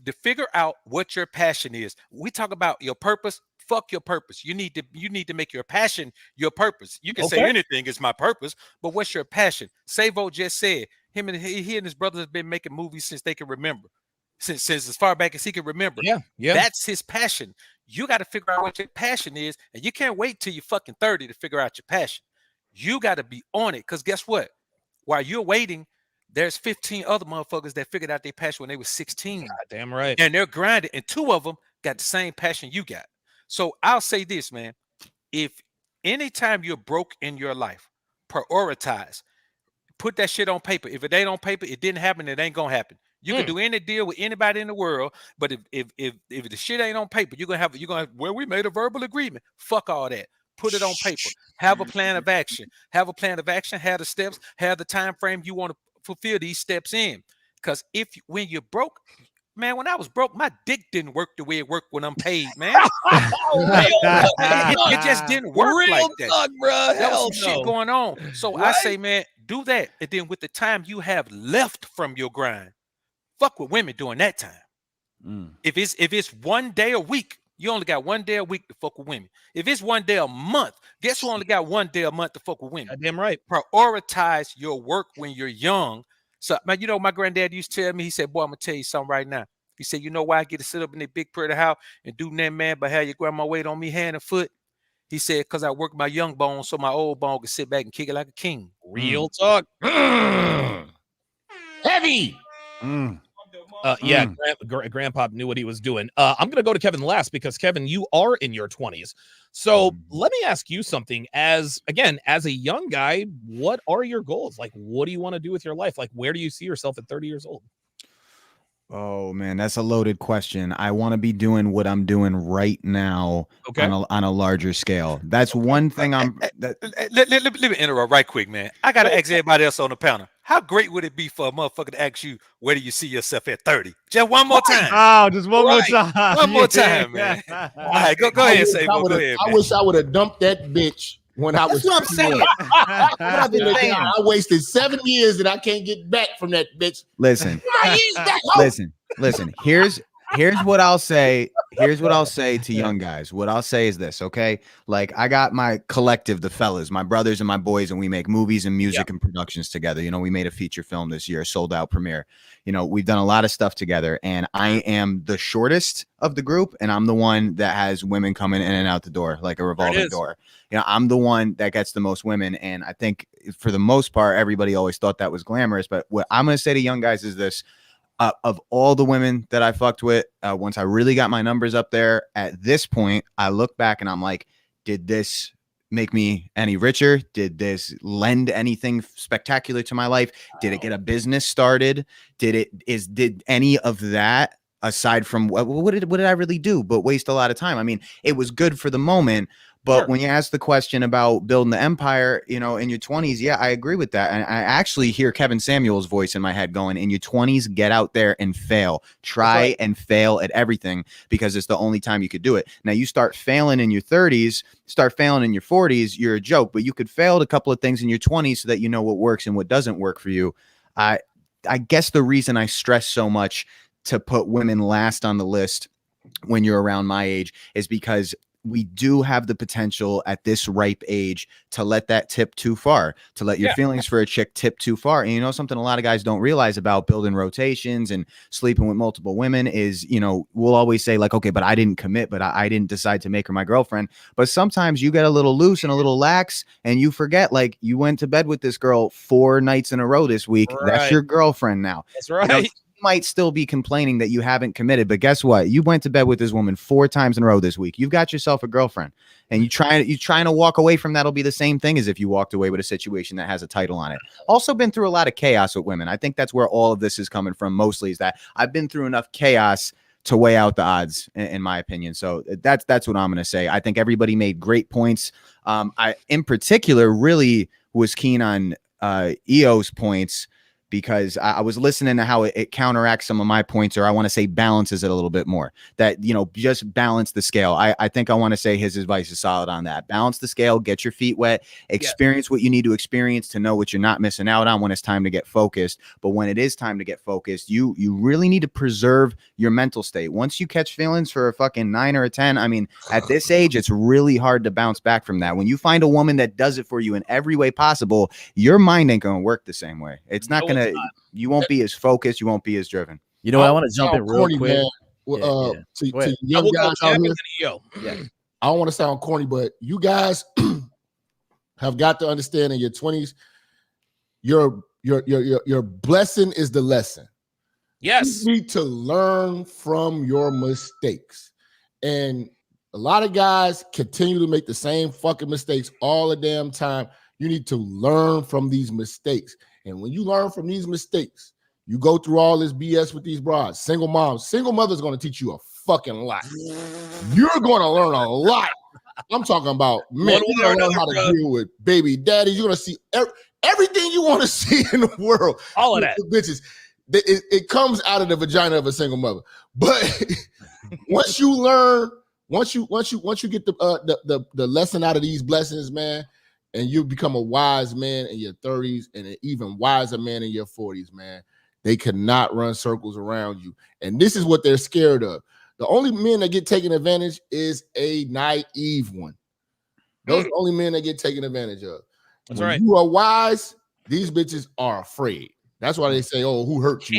To figure out what your passion is. We talk about your purpose. Fuck your purpose. You need to make your passion your purpose. You can say anything is my purpose, but what's your passion? Savo just said he and his brothers have been making movies since they can remember, since as far back as he can remember. Yeah. That's his passion. You got to figure out what your passion is, and you can't wait till you're fucking 30 to figure out your passion. You got to be on it, because guess what? While you're waiting, there's 15 other motherfuckers that figured out their passion when they were 16. God damn right. And they're grinding, and 2 of them got the same passion you got. So I'll say this, man. If anytime you're broke in your life, prioritize. Put that shit on paper. If it ain't on paper, it didn't happen, it ain't gonna happen. You can do any deal with anybody in the world, but if the shit ain't on paper, you're gonna have well, we made a verbal agreement. Fuck all that. Put it on paper. Have a plan of action. Have the steps, have the time frame you want to fulfill these steps in. Because when you're broke, man, when I was broke, my dick didn't work the way it worked when I'm paid, man. It just didn't work like that. Talk, bro. There was some shit going on. So I say, man, do that. And then with the time you have left from your grind, fuck with women during that time. If it's 1 day a week, you only got 1 day a week to fuck with women. If it's 1 day a month, guess who only got 1 day a month to fuck with women? Damn right. Prioritize your work when you're young. So, man, you know, my granddad used to tell me, he said, boy, I'm going to tell you something right now. He said, you know why I get to sit up in the big pretty house and do nothing, man, but have your grandma wait on me hand and foot? He said, because I work my young bone so my old bone can sit back and kick it like a king. Real talk. Heavy. Grandpa knew what he was doing. I'm going to go to Kevin last because, Kevin, you are in your 20s. So let me ask you something. As a young guy, what are your goals? Like, what do you want to do with your life? Like, where do you see yourself at 30 years old? Oh man, that's a loaded question. I want to be doing what I'm doing right now on a larger scale. That's one thing let me interrupt right quick, man. I gotta ask everybody else on the panel. How great would it be for a motherfucker to ask you, where do you see yourself at 30? Just one more time. Oh, just one more time. One more time, man. All right, go ahead, Sable. Go ahead, I wish I would have dumped that bitch when I was. That's what I'm saying. What I've been saying. I wasted 7 years and I can't get back from that bitch. Listen. Here's what I'll say. Here's what I'll say to young guys. What I'll say is this, okay? Like, I got my collective, the fellas, my brothers and my boys, and we make movies and music and productions together. You know, we made a feature film this year, sold out premiere. You know, we've done a lot of stuff together, and I am the shortest of the group, and I'm the one that has women coming in and out the door like a revolving door. You know, I'm the one that gets the most women, and I think for the most part, everybody always thought that was glamorous. But what I'm going to say to young guys is this. Of all the women that I fucked with, once I really got my numbers up there, at this point, I look back and I'm like, did this make me any richer? Did this lend anything spectacular to my life? Did it get a business started? Did any of that, aside from what did I really do but waste a lot of time? I mean, it was good for the moment. But when you ask the question about building the empire, you know, in your 20s, yeah, I agree with that. And I actually hear Kevin Samuel's voice in my head going, in your 20s, get out there and fail. Try and fail at everything, because it's the only time you could do it. Now, you start failing in your 30s, start failing in your 40s, you're a joke. But you could fail at a couple of things in your 20s so that you know what works and what doesn't work for you. I guess the reason I stress so much to put women last on the list when you're around my age is because we do have the potential at this ripe age to let that tip too far, to let your feelings for a chick tip too far. And you know, something a lot of guys don't realize about building rotations and sleeping with multiple women is, you know, we'll always say like, okay, but I didn't commit, but I didn't decide to make her my girlfriend. But sometimes you get a little loose and a little lax and you forget, like, you went to bed with this girl 4 nights in a row this week. That's your girlfriend now. That's right. You know, might still be complaining that you haven't committed, but guess what? You went to bed with this woman 4 times in a row this week. You've got yourself a girlfriend, and you trying to walk away from that'll be the same thing as if you walked away with a situation that has a title on it. Also been through a lot of chaos with women. I think that's where all of this is coming from. Mostly is that I've been through enough chaos to weigh out the odds, in my opinion. So that's what I'm going to say. I think everybody made great points. I, in particular, really was keen on EO's points, because I was listening to how it counteracts some of my points, or I want to say balances it a little bit more. That, you know, just balance the scale. I think I want to say his advice is solid on that. Balance the scale, get your feet wet, experience what you need to experience to know what you're not missing out on when it's time to get focused. But when it is time to get focused, you really need to preserve your mental state. Once you catch feelings for a fucking 9 or a 10, I mean, at this age, it's really hard to bounce back from that. When you find a woman that does it for you in every way possible, your mind ain't going to work the same way. It's not going to, you won't be as focused. You won't be as driven. You know what? I want to jump in real corny, quick. man. To young guys out here, I don't want to sound corny, but you guys have got to understand in your 20s, your blessing is the lesson. Yes. You need to learn from your mistakes. And a lot of guys continue to make the same fucking mistakes all the damn time. You need to learn from these mistakes. And when you learn from these mistakes, you go through all this BS with these broads. Single moms, single mother's going to teach you a fucking lot. You're going to learn a lot. I'm talking about, man, you're going to learn how to deal with baby daddies. You're going to see everything you want to see in the world. All of that. Bitches. It comes out of the vagina of a single mother. But once you learn, once you get the lesson out of these blessings, man, and you become a wise man in your 30s and an even wiser man in your 40s, man, they cannot run circles around you. And this is what they're scared of. The only men that get taken advantage is a naive one. Those are the only men that get taken advantage of. That's when right. you are wise, these bitches are afraid. That's why they say, "Oh, who hurt you?"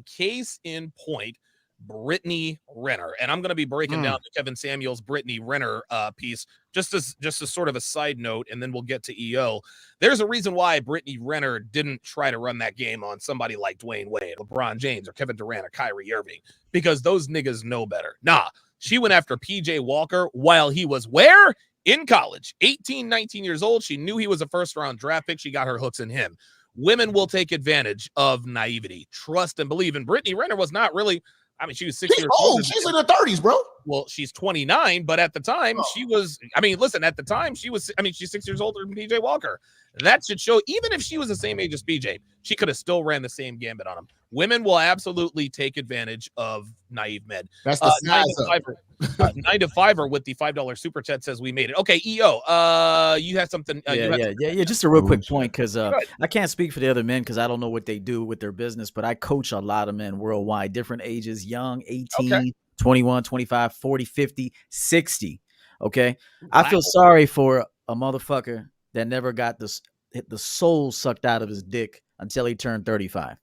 Case in point, Brittany Renner. And I'm going to be breaking down the Kevin Samuels Brittany Renner piece just as sort of a side note, and then we'll get to EO. There's a reason why Brittany Renner didn't try to run that game on somebody like Dwayne Wade, LeBron James, or Kevin Durant, or Kyrie Irving, because those niggas know better. Nah, she went after PJ Walker while he was where? In college, 18, 19 years old. She knew he was a first-round draft pick. She got her hooks in him. Women will take advantage of naivety. Trust and believe. And Brittany Renner was not really, I mean, she was 6 years old. She's in her 30s, bro. Well, she's 29, but at the time she was, I mean, listen, at the time she's 6 years older than PJ Walker. That should show, even if she was the same age as PJ, she could have still ran the same gambit on him. Women will absolutely take advantage of naive men. That's the size of 9 to 5er with the $5 super chat says we made it. Okay, EO, you have something. Just a real quick point, because I can't speak for the other men because I don't know what they do with their business, but I coach a lot of men worldwide, different ages, young, 18, 21, 25, 40, 50, 60. Okay. Wow. I feel sorry for a motherfucker that never got the soul sucked out of his dick until he turned 35.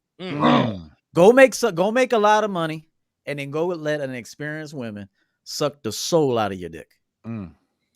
Go make a lot of money and then go let an experienced woman suck the soul out of your dick.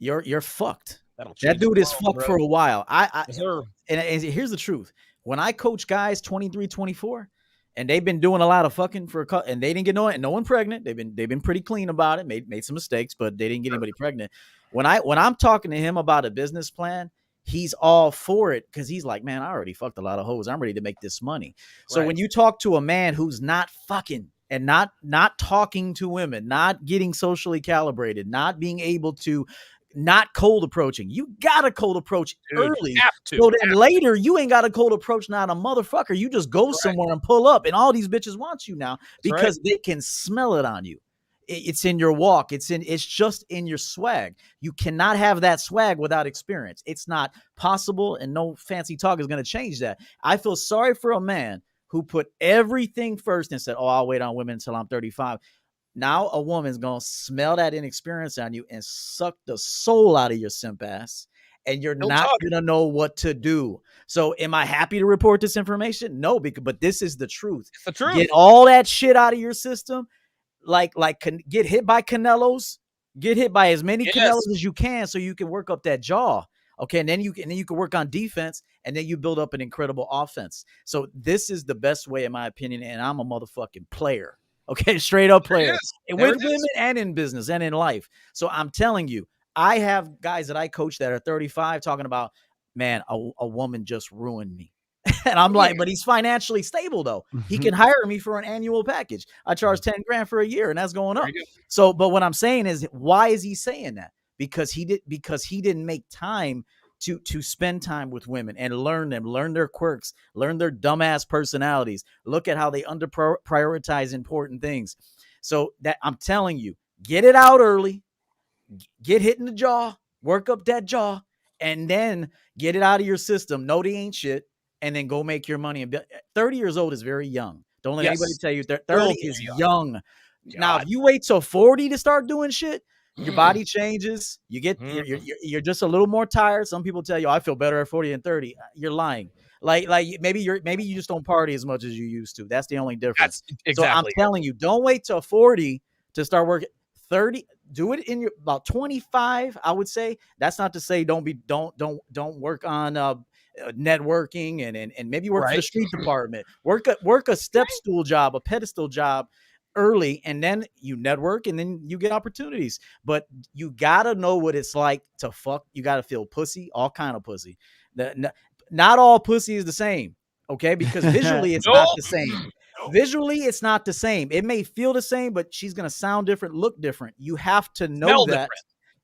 You're fucked. That dude is fucked for a while. And here's the truth. When I coach guys 23, 24, and they've been doing a lot of fucking and they didn't get no one pregnant. They've been pretty clean about it, made some mistakes, but they didn't get anybody pregnant. When I'm talking to him about a business plan, he's all for it because he's like, man, I already fucked a lot of hoes. I'm ready to make this money. So when you talk to a man who's not fucking and not talking to women, not getting socially calibrated, not being able to, not cold approaching, you got to cold approach early. So then later you ain't got a cold approach, not a motherfucker. You just go somewhere and pull up, and all these bitches want you now because they can smell it on you. It's in your walk. It's just in your swag. You cannot have that swag without experience. It's not possible, and no fancy talk is going to change that. I feel sorry for a man who put everything first and said, "Oh, I'll wait on women until I'm 35." Now a woman's gonna smell that inexperience on you and suck the soul out of your simp ass, and you're No not talking. gonna know what to do. So, am I happy to report this information? No, but this is the truth. It's the truth. Get all that shit out of your system. Get hit by Canelos, get hit by as many Yes. Canelos as you can, so you can work up that jaw. Okay, and then you can work on defense, and then you build up an incredible offense. So this is the best way, in my opinion. And I'm a motherfucking player. Okay, straight up player, is. and There with it is. women and in business and in life. So I'm telling you, I have guys that I coach that are 35 talking about, man, a woman just ruined me. And I'm like, but he's financially stable though. He can hire me for an annual package. I charge 10 grand for a year, and that's going up. There you go. So, but what I'm saying is, why is he saying that? Because he didn't make time to spend time with women and learn them, learn their quirks, learn their dumbass personalities, look at how they prioritize important things. So that I'm telling you, get it out early, get hit in the jaw, work up that jaw, and then get it out of your system. No, they ain't shit. And then go make your money. And 30 years old is very young. Don't let anybody tell you 30 is young. Now, if you wait till 40 to start doing shit, your body changes. You get you're just a little more tired. Some people tell you, I feel better at 40 than 30. You're lying. Like maybe you just don't party as much as you used to. That's the only difference. That's exactly. So I'm telling you, don't wait till 40 to start working. 30, do it in your about 25. I would say. That's not to say don't work on networking and maybe work for the street department. Work a step stool job, a pedestal job early, and then you network, and then you get opportunities. But you gotta know what it's like to fuck. You gotta feel pussy, all kind of pussy. Not all pussy is the same, okay? Because visually it's not the same. Visually it's not the same. It may feel the same, but she's gonna sound different, look different. You have to know that.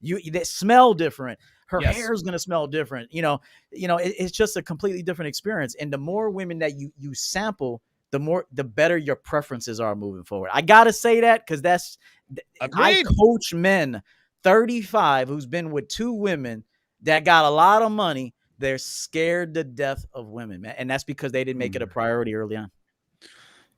They smell different. Her hair is going to smell different. It's just a completely different experience. And the more women that you sample, the better your preferences are moving forward. I got to say that because I coach men 35 who's been with 2 women that got a lot of money. They're scared to death of women, man. And that's because they didn't make it a priority early on.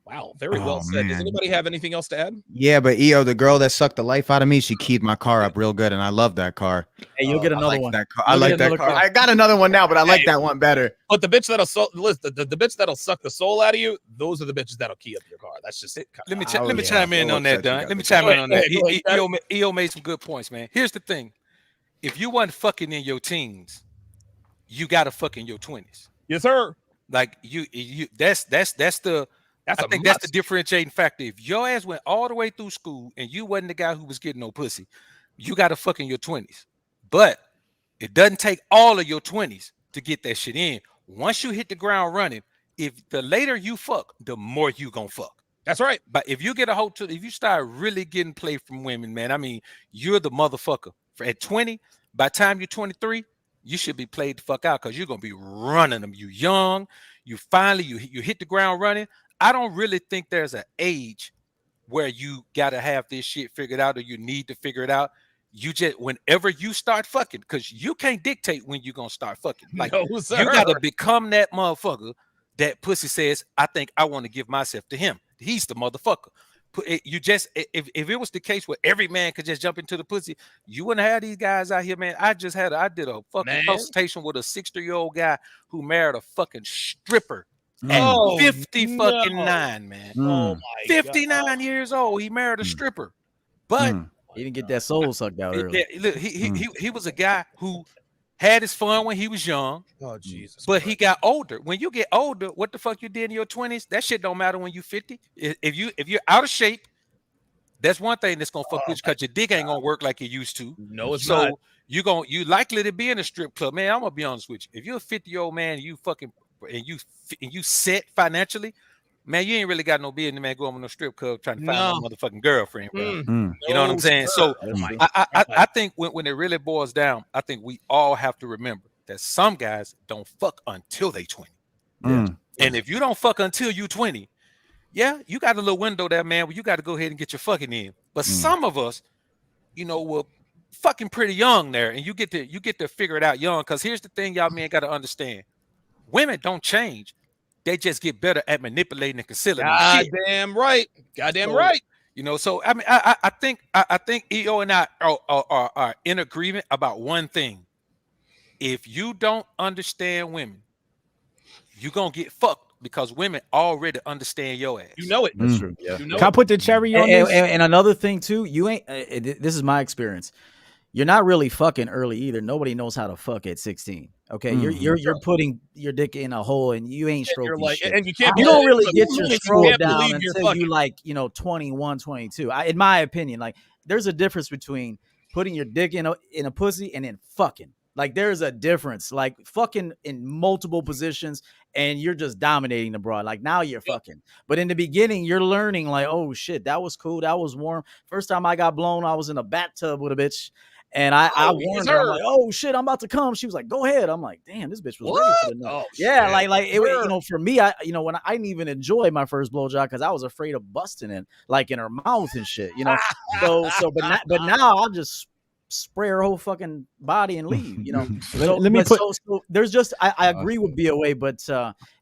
Wow, very well said. Does anybody have anything else to add? Yeah, but EO, the girl that sucked the life out of me, she keyed my car up real good, and I love that car. Hey, you'll get another one. I like that car. I got another one now, but I like that one better. But the bitch that'll the bitch that'll suck the soul out of you, those are the bitches that'll key up your car. That's just it. Let me chime in on that, Don. Let me chime in on that. EO made some good points, man. Here's the thing: if you wasn't fucking in your teens, you gotta fuck in your 20s. Yes, sir. Like that's the differentiating factor. If your ass went all the way through school and you wasn't the guy who was getting no pussy, you got to fuck in your 20s. But it doesn't take all of your 20s to get that shit in. Once you hit the ground running, if the later you fuck, the more you gonna fuck. That's right. But if you get if you start really getting play from women, man, I mean, you're the motherfucker. At 20, by the time you're 23, you should be played the fuck out because you're gonna be running them. You young, you finally you hit the ground running. I don't really think there's an age where you gotta have this shit figured out or you need to figure it out. You just whenever you start fucking, because you can't dictate when you're gonna start fucking. Like you gotta become that motherfucker that pussy says, I think I want to give myself to him. He's the motherfucker. You just if it was the case where every man could just jump into the pussy, you wouldn't have these guys out here, man. I did a fucking consultation with a 60-year-old guy who married a fucking stripper. At 59, man. Oh my 59 years old. He married a stripper. But he didn't get that soul sucked out early. Look, he was a guy who had his fun when he was young. Oh, Jesus. But he got older. When you get older, what the fuck you did in your 20s, that shit don't matter when you 50. If you're out of shape, that's one thing that's gonna fuck with you because your dick ain't gonna work like it used to. No, it's not. So you likely to be in a strip club. Man, I'm gonna be honest with you. If you're a 50-year-old man, you fucking and you set financially, man, you ain't really got no business, man, going on no strip club trying to find a motherfucking girlfriend, bro. You know what I'm saying? So I think when it really boils down, I think we all have to remember that some guys don't fuck until they 20. And if you don't fuck until you 20, yeah, you got a little window there, man, where you got to go ahead and get your fucking in. But some of us, were fucking pretty young there, and you get to figure it out young. Because here's the thing, y'all men got to understand: women don't change; they just get better at manipulating and concealing. Goddamn right. You know, so I mean, I think EO and I are in agreement about one thing. If you don't understand women, you're gonna get fucked because women already understand your ass. You know it. That's Mm. true. Yeah. You know Can I it. put the cherry on And, this? and another thing too, you ain't. This is my experience. You're not really fucking early either. Nobody knows how to fuck at 16. Okay, you're putting your dick in a hole and you ain't And you're stroking like, shit. and you can't. You don't really look, get your you stroke can't down believe you're until you fucking. like 21, 22. In my opinion, like there's a difference between putting your dick in a pussy and then fucking. Like there's a difference. Like fucking in multiple positions and you're just dominating the broad. Like now you're fucking. But in the beginning, you're learning like, oh shit, that was cool. That was warm. First time I got blown, I was in a bathtub with a bitch. And I Oh, it was warned her. I'm her. like, oh shit, I'm about to come. She was like, go ahead. I'm like, damn, this bitch was ready for the nut. Oh, Yeah, shit. like it, Sure. you know, for me, when I didn't even enjoy my first blowjob because I was afraid of busting it, like in her mouth and shit, you know. But now I'll just spray her whole fucking body and leave, you know. Let me put. So there's just I agree with BOA, but you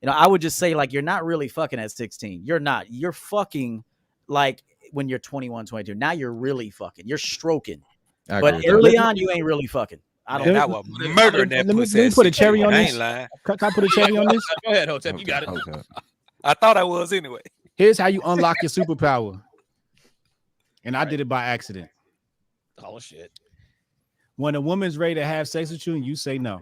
know, I would just say like you're not really fucking at 16. You're not. You're fucking like when you're 21, 22. Now you're really fucking. You're stroking. I agree But with that. early on, you ain't really fucking. I don't Man, know. I was murdering that let me pussy. put a cherry on I this. ain't lying. Can I put a cherry on this? Go ahead, Hotep. You got it. Okay. I thought I was anyway. Here's how you unlock your superpower. And I did it by accident. Oh shit. When a woman's ready to have sex with you and you say no.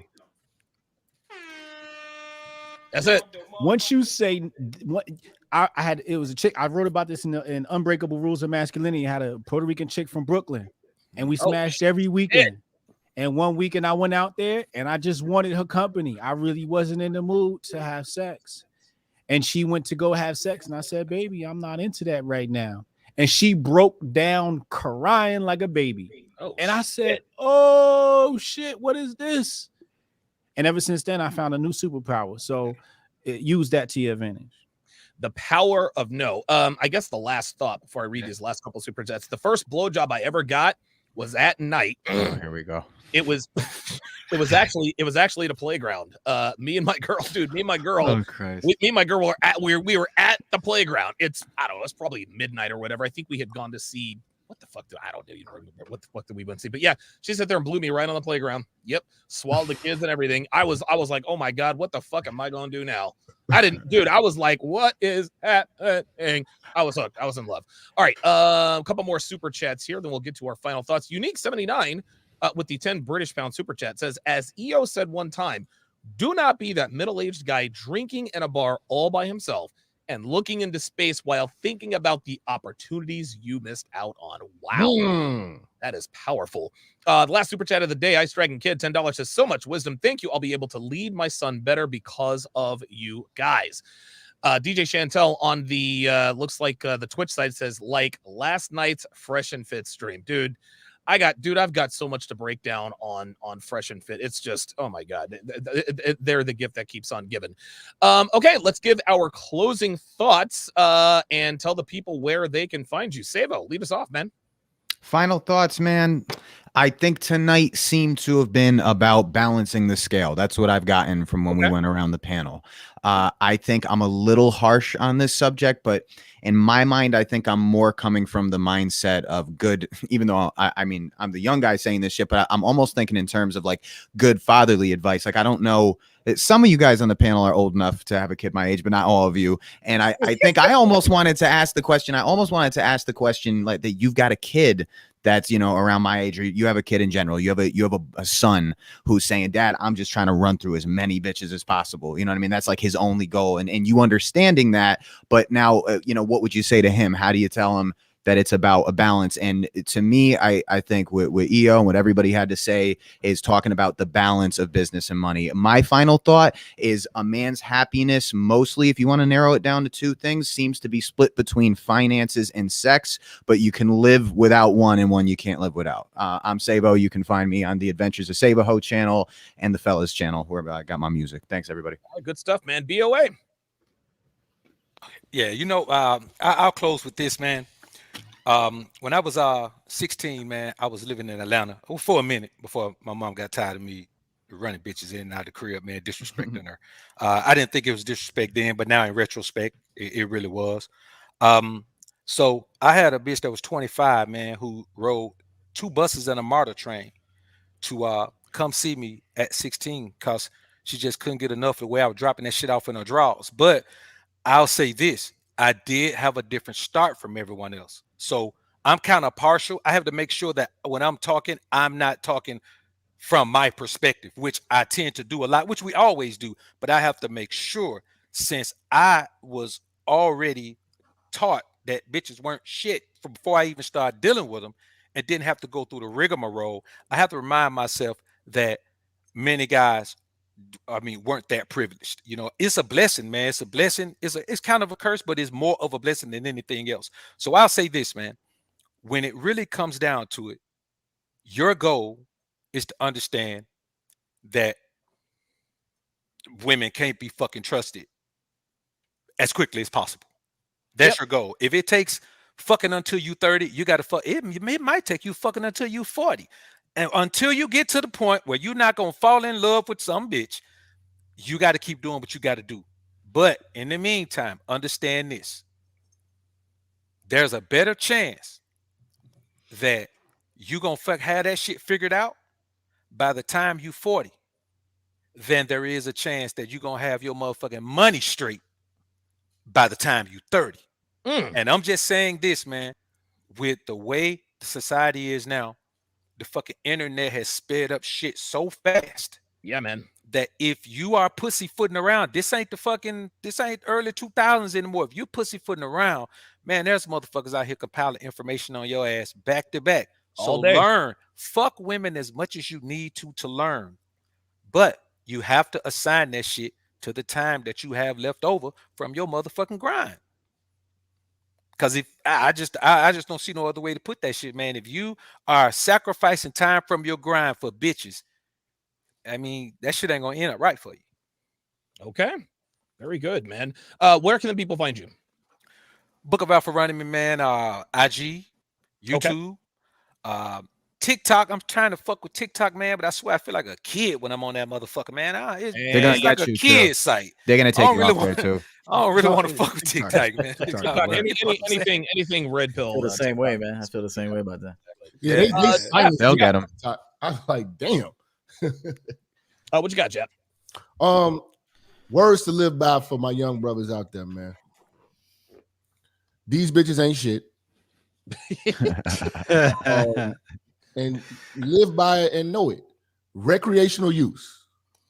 That's it. Once you say what it was a chick. I wrote about this in Unbreakable Rules of Masculinity. I had a Puerto Rican chick from Brooklyn, and we smashed every weekend. And one weekend I went out there and I just wanted her company. I really wasn't in the mood to have sex. And she went to go have sex. And I said, baby, I'm not into that right now. And she broke down crying like a baby. Oh, And I said, oh shit, what is this? And ever since then, I found a new superpower. So use that to your advantage. the power of no. I guess the last thought before I read these last couple super chats. The first blowjob I ever got was at night. Oh, here we go. It was actually at a playground. Me and my girl, Christ. me and my girl we were at the playground. It's I don't know, it's probably midnight or whatever. I think we had gone to see what the fuck I don't even remember what the fuck did we went to see. But yeah, she sat there and blew me right on the playground. Yep, swallowed the kids and everything. I was like, oh my god, what the fuck am I gonna do now? I was like, what is happening? I was hooked. I was in love. All right, a couple more super chats here, then we'll get to our final thoughts. Unique 79 with the 10 British pound super chat says, as EO said one time, do not be that middle-aged guy drinking in a bar all by himself and looking into space while thinking about the opportunities you missed out on. Wow. That is powerful. The last super chat of the day, Ice Dragon Kid, $10 says, so much wisdom. Thank you. I'll be able to lead my son better because of you guys. DJ Chantel on the looks like the Twitch side says, like last night's Fresh and Fit stream. I've got so much to break down on Fresh and Fit. It's just, oh my God, they're the gift that keeps on giving. Okay, let's give our closing thoughts and tell the people where they can find you. Sabo, lead us off, man. Final thoughts, man. I think tonight seemed to have been about balancing the scale. That's what I've gotten from when we went around the panel. I think I'm a little harsh on this subject, but in my mind, I think I'm more coming from the mindset of good, even though I mean, I'm the young guy saying this shit, but I'm almost thinking in terms of like good fatherly advice. Like, I don't know, some of you guys on the panel are old enough to have a kid my age, but not all of you. And I think I almost wanted to ask the question. Like that you've got a kid that's, you know, around my age, or you have a kid in general, you have a son who's saying, Dad, I'm just trying to run through as many bitches as possible. You know what I mean? That's like his only goal. And you understanding that, but now, you know, what would you say to him? How do you tell him that it's about a balance? And to me, I think with EO and what everybody had to say is talking about the balance of business and money. My final thought is a man's happiness, mostly, if you want to narrow it down to two things, seems to be split between finances and sex, but you can live without one and one you can't live without. I'm Sabo. You can find me on the Adventures of Sabo Ho channel and the Fellas channel, where I got my music. Thanks, everybody. Good stuff, man. BOA. Yeah, you know, I'll close with this, man. When I was 16, man, I was living in Atlanta for a minute before my mom got tired of me running bitches in and out of the crib, man, disrespecting her. I didn't think it was disrespect then, but now in retrospect, it really was. So I had a bitch that was 25, man, who rode 2 buses and a MARTA train to come see me at 16 because she just couldn't get enough of the way I was dropping that shit off in her drawers. But I'll say this, I did have a different start from everyone else. So I'm kind of partial. I have to make sure that when I'm talking, I'm not talking from my perspective, which I tend to do a lot, which we always do. But I have to make sure, since I was already taught that bitches weren't shit from before I even started dealing with them and didn't have to go through the rigmarole, I have to remind myself that many guys, I mean, weren't that privileged. You know, it's a blessing, man. It's a blessing. It's kind of a curse, but it's more of a blessing than anything else. So I'll say this, man. When it really comes down to it, your goal is to understand that women can't be fucking trusted as quickly as possible. That's your goal. If it takes fucking until you 30, you got to fuck. It might take you fucking until you 40. And until you get to the point where you're not going to fall in love with some bitch, you got to keep doing what you got to do. But in the meantime, understand this. There's a better chance that you going to have that shit figured out by the time you 40 than there is a chance that you're going to have your motherfucking money straight by the time you 30. And I'm just saying this, man, with the way the society is now, the fucking internet has sped up shit so fast. Yeah, man. That if you are pussyfooting around, this ain't early 2000s anymore. If you pussyfooting around, man, there's motherfuckers out here compiling information on your ass back to back. So learn. Fuck women as much as you need to learn. But you have to assign that shit to the time that you have left over from your motherfucking grind. Because if I just don't see no other way to put that shit, man. If you are sacrificing time from your grind for bitches, I mean, that shit ain't gonna end up right for you. Okay. Very good, man. Where can the people find you? Book of Alpha Running Me, man. IG, YouTube, TikTok. I'm trying to fuck with TikTok, man, but I swear I feel like a kid when I'm on that motherfucker, man. It's like a kid site. They're gonna take you off there too. I don't really want to fuck with TikTok, man. Anything red pill. I feel the same way, man. I feel the same way about that. Yeah, they'll get them. I'm like, damn. What you got, Jeff? Words to live by for my young brothers out there, man. These bitches ain't shit. And live by it and know it. Recreational use.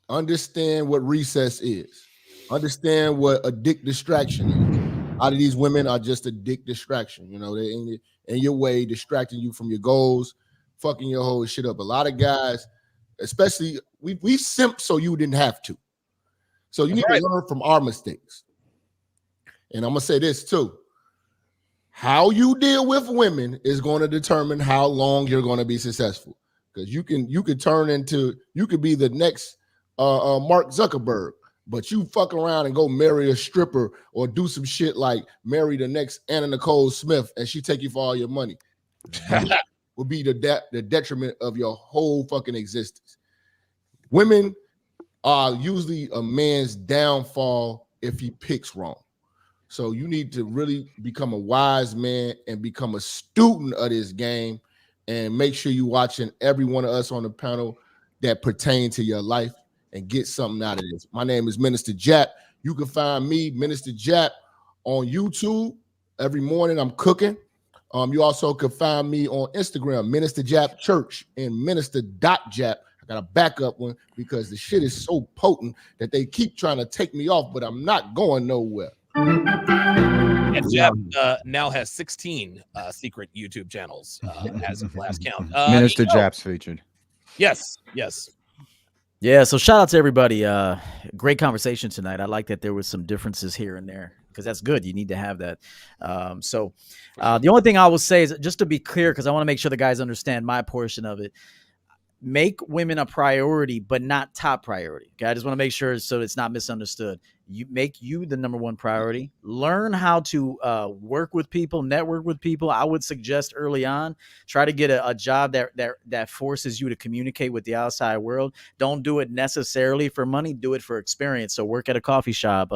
Understand what recess is. Understand what a dick distraction is. A lot of these women are just a dick distraction. You know, they in your way, distracting you from your goals, fucking your whole shit up. A lot of guys, especially we simp so you didn't have to. So you need to learn from our mistakes. And I'm gonna say this too. How you deal with women is going to determine how long you're going to be successful. Because you could be the next Mark Zuckerberg, but you fuck around and go marry a stripper or do some shit like marry the next Anna Nicole Smith and she take you for all your money. Will be the detriment of your whole fucking existence. Women are usually a man's downfall if he picks wrong. So you need to really become a wise man and become a student of this game and make sure you're watching every one of us on the panel that pertain to your life and get something out of this. My name is Minister Jap. You can find me, Minister Jap, on YouTube. Every morning I'm cooking. You also can find me on Instagram, Minister Jap Church and Minister.Jap. I got a backup one because the shit is so potent that they keep trying to take me off, but I'm not going nowhere. And Jeff now has 16 secret YouTube channels as of last count. Minister Jap's featured. Yes. Yeah, so shout out to everybody. Great conversation tonight. I like that there was some differences here and there because that's good. You need to have that. The only thing I will say is just to be clear, because I want to make sure the guys understand my portion of it. Make women a priority, but not top priority. Okay, I just want to make sure so it's not misunderstood. You make you the number one priority. Learn how to work with people, network with people. I would suggest early on, try to get a job that forces you to communicate with the outside world. Don't do it necessarily for money. Do it for experience. So work at a coffee shop,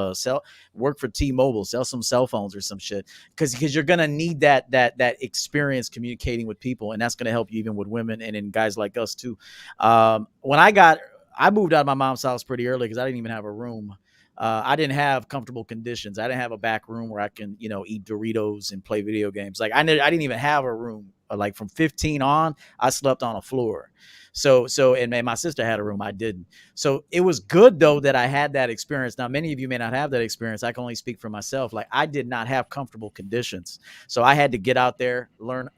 work for T-Mobile, sell some cell phones or some shit. Because you're gonna need that experience communicating with people, and that's gonna help you even with women and in guys like us too. When I moved out of my mom's house pretty early because I didn't even have a room. I didn't have comfortable conditions. I didn't have a back room where I can, eat Doritos and play video games. Like I didn't even have a room. Like from 15 on, I slept on a floor. And my sister had a room. I didn't. So it was good though that I had that experience. Now, many of you may not have that experience. I can only speak for myself. Like I did not have comfortable conditions. So I had to get out there,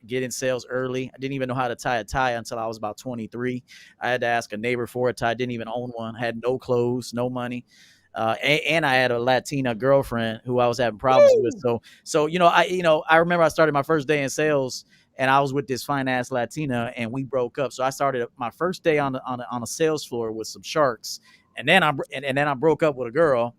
get in sales early. I didn't even know how to tie a tie until I was about 23. I had to ask a neighbor for a tie. I didn't even own one. I had no clothes, no money. And I had a Latina girlfriend who I was having problems with. So I remember I started my first day in sales, and I was with this fine ass Latina, and we broke up. So I started my first day on a sales floor with some sharks, and then I broke up with a girl.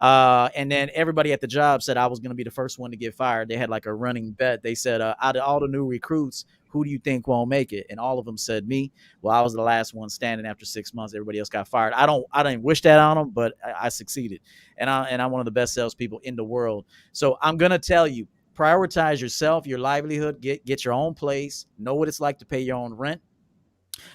And then everybody at the job said I was going to be the first one to get fired. They had like a running bet. They said, out of all the new recruits, who do you think won't make it? And all of them said me. Well, I was the last one standing after 6 months. Everybody else got fired. I didn't wish that on them, but I succeeded. And I'm one of the best salespeople in the world. So I'm going to tell you, prioritize yourself, your livelihood, get your own place, know what it's like to pay your own rent.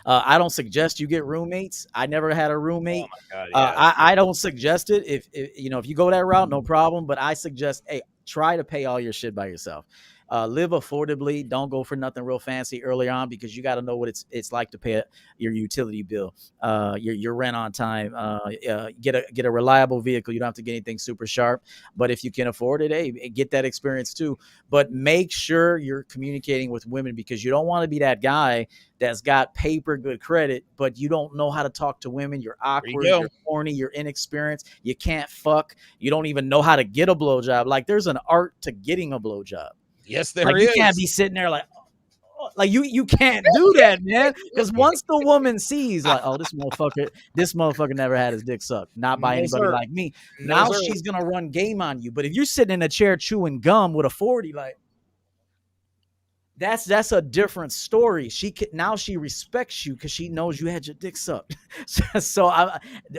I don't suggest you get roommates. I never had a roommate. Oh my God, yeah. I don't suggest it. If you go that route, no problem. But I suggest, hey, try to pay all your shit by yourself. Live affordably. Don't go for nothing real fancy early on, because you got to know what it's like to pay your utility bill, your rent on time. Get a reliable vehicle. You don't have to get anything super sharp, but if you can afford it, hey, get that experience too. But make sure you're communicating with women, because you don't want to be that guy that's got paper good credit, but you don't know how to talk to women. You're awkward, you're corny, you're inexperienced, you can't fuck, you don't even know how to get a blowjob. Like there's an art to getting a blowjob. Yes, there is. You can't be sitting there like you can't do that, man. Because once the woman sees like, oh, this motherfucker never had his dick sucked, not by anybody like me. Now she's gonna run game on you. But if you're sitting in a chair chewing gum with a 40, like that's a different story. Now she respects you because she knows you had your dick sucked. So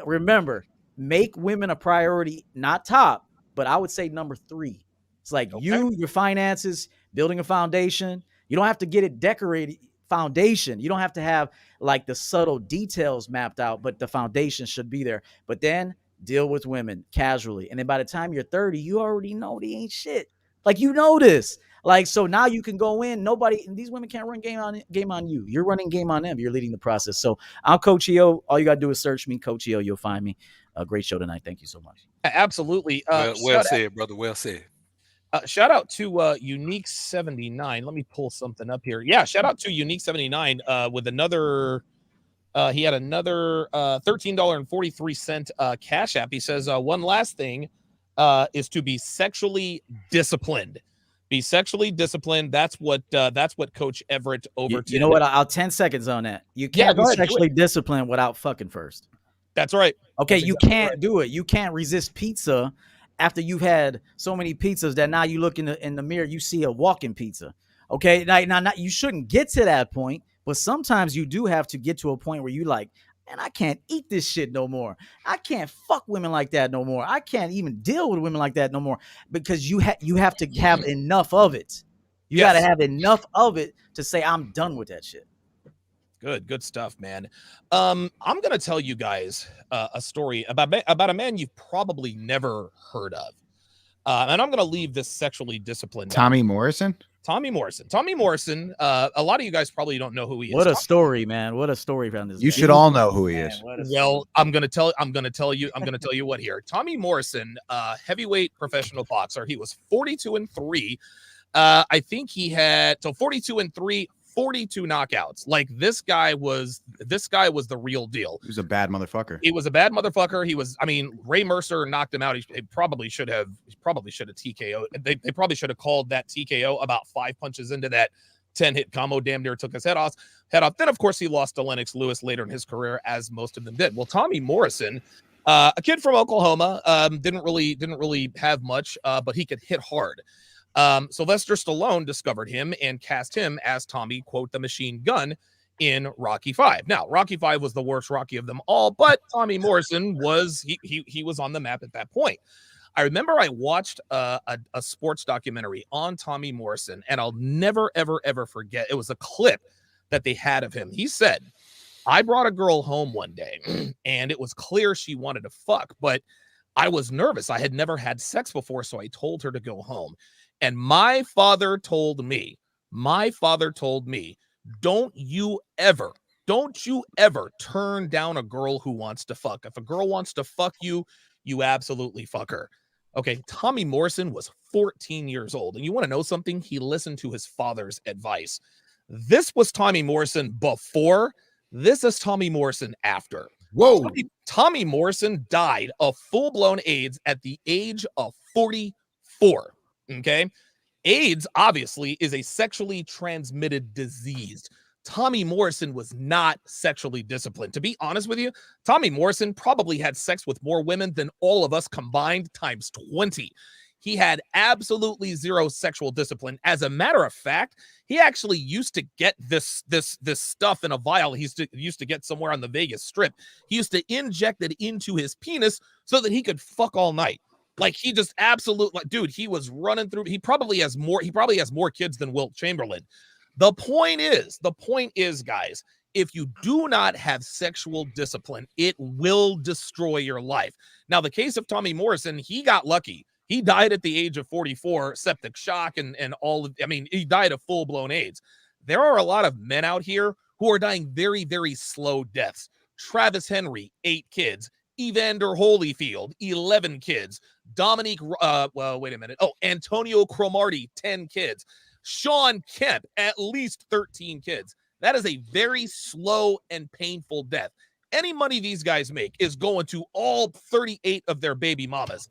remember, make women a priority, not top, but I would say number 3. It's like your finances, building a foundation. You don't have to get it decorated foundation. You don't have to have like the subtle details mapped out, but the foundation should be there. But then deal with women casually. And then by the time you're 30, you already know they ain't shit. Like, you know this. Like, so now you can go in. These women can't run game on you. You're running game on them. You're leading the process. So I'm Coach EO. All you got to do is search me, Coach EO. You'll find me. A great show tonight. Thank you so much. Absolutely. Well said, brother. Well said. Shout out to Unique 79. Let me pull something up here. Yeah, shout out to Unique 79 with another. He had another $13.43 Cash App. He says one last thing is to be sexually disciplined. Be sexually disciplined. That's what Coach Everett Overton. You know what? I'll 10 seconds on that. You can't be sexually disciplined without fucking first. That's right. Okay, you can't do it. You can't resist pizza after you've had so many pizzas that now you look in the mirror, you see a walking pizza. Okay, now you shouldn't get to that point, but sometimes you do have to get to a point where you like, man, I can't eat this shit no more. I can't fuck women like that no more. I can't even deal with women like that no more, because you have to have enough of it. You got to have enough of it to say, I'm done with that shit. Good stuff, man. I'm gonna tell you guys a story about a man you've probably never heard of, and I'm gonna leave this sexually disciplined. Tommy Morrison. Tommy Morrison. A lot of you guys probably don't know who he is. What a story, man! What a story from this. You should all know who he is. Well, I'm gonna tell you what here. Tommy Morrison, heavyweight professional boxer. He was 42-3. I think he had 42-3. 42 knockouts. Like, this guy was the real deal. He was a bad motherfucker. Ray Mercer knocked him out. He probably should have TKO. They probably should have called that TKO about 5 punches into that 10-hit combo. Damn near took his head off. Then, of course, he lost to Lennox Lewis later in his career, as most of them did. Well, Tommy Morrison A kid from Oklahoma, didn't really have much, but he could hit hard. Sylvester Stallone discovered him and cast him as Tommy, quote, the Machine Gun in Rocky V. Now, Rocky V was the worst Rocky of them all, but Tommy Morrison was he was on the map at that point. I remember I watched a sports documentary on Tommy Morrison, and I'll never, ever, ever forget. It was a clip that they had of him. He said, I brought a girl home one day, and it was clear she wanted to fuck, but I was nervous. I had never had sex before, so I told her to go home. And my father told me, don't you ever turn down a girl who wants to fuck. If a girl wants to fuck you, you absolutely fuck her. Okay, Tommy Morrison was 14 years old. And you want to know something? He listened to his father's advice. This was Tommy Morrison before. This is Tommy Morrison after. Whoa. Tommy Morrison died of full-blown AIDS at the age of 44. Okay? AIDS, obviously, is a sexually transmitted disease. Tommy Morrison was not sexually disciplined. To be honest with you, Tommy Morrison probably had sex with more women than all of us combined times 20. He had absolutely zero sexual discipline. As a matter of fact, he actually used to get this stuff in a vial. He used to get somewhere on the Vegas Strip. He used to inject it into his penis so that he could fuck all night. Like, he just absolutely, dude, he was running through. He probably has more kids than Wilt Chamberlain. The point is, guys, if you do not have sexual discipline, it will destroy your life. Now, the case of Tommy Morrison, he got lucky. He died at the age of 44, septic shock, and all of, I mean, he died of full-blown AIDS. There are a lot of men out here who are dying very, very slow deaths. Travis Henry, 8 kids. Evander Holyfield, 11 kids. Dominique, Antonio Cromartie, 10 kids. Sean Kemp, at least 13 kids. That is a very slow and painful death. Any money these guys make is going to all 38 of their baby mamas.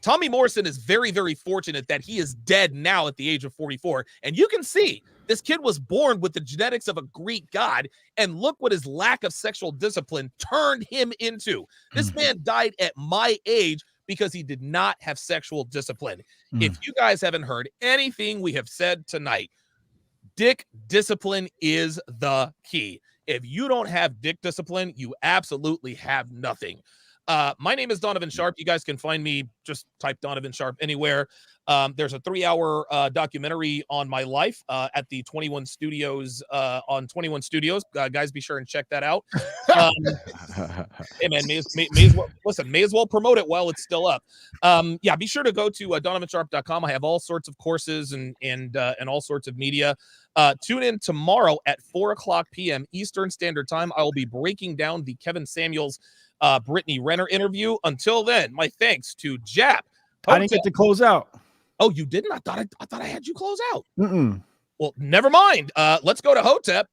Tommy Morrison is very, very fortunate that he is dead now at the age of 44. And you can see this kid was born with the genetics of a Greek god. And look what his lack of sexual discipline turned him into. This man died at my age because he did not have sexual discipline. If you guys haven't heard anything we have said tonight, dick discipline is the key. If you don't have dick discipline, you absolutely have nothing. My name is Donovan Sharp. You guys can find me, just type Donovan Sharp anywhere. There's a 3-hour documentary on my life at the 21 Studios on 21 Studios. Guys, be sure and check that out. Hey man, may as well promote it while it's still up. Yeah, be sure to go to donovansharp.com. I have all sorts of courses and all sorts of media. Tune in tomorrow at 4:00 p.m. Eastern Standard Time. I will be breaking down the Kevin Samuels Brittany Renner interview. Until then, my thanks to Jap. I didn't get to close out. Oh, you didn't? I thought I had you close out. Well, never mind. Let's go to Hotep.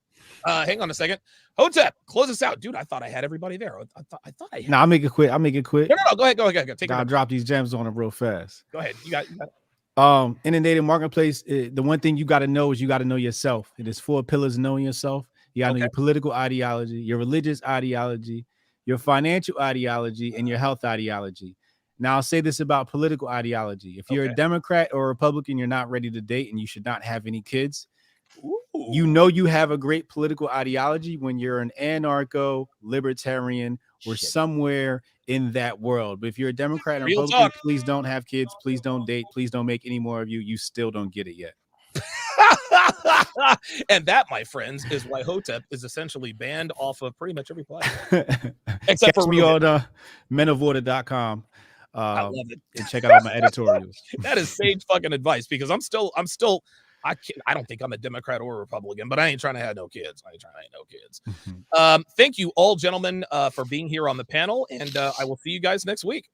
Hang on a second. Hotep, close us out, dude. I thought I had everybody there. I thought I had. No, I'll make it quick. No. Go ahead. Take it. I'll drop these gems on it real fast. Go ahead. You got it. Inundated marketplace. The one thing you got to know is you got to know yourself. It is 4 pillars of knowing yourself. You got to know your political ideology, your religious ideology, your financial ideology, and your health ideology. Now, I'll say this about political ideology. If you're a Democrat or a Republican, you're not ready to date and you should not have any kids. Ooh. You know you have a great political ideology when you're an anarcho, libertarian, or somewhere in that world. But if you're a Democrat or Republican, please don't have kids. Please don't date. Please don't make any more of you. You still don't get it yet. And that, my friends, is why Hotep is essentially banned off of pretty much every platform. Except for me on menoforder.com. I love it. And check out my editorials. That is sage fucking advice, because I don't think I'm a Democrat or a Republican, but I ain't trying to have no kids. Thank you all, gentlemen, for being here on the panel, and I will see you guys next week.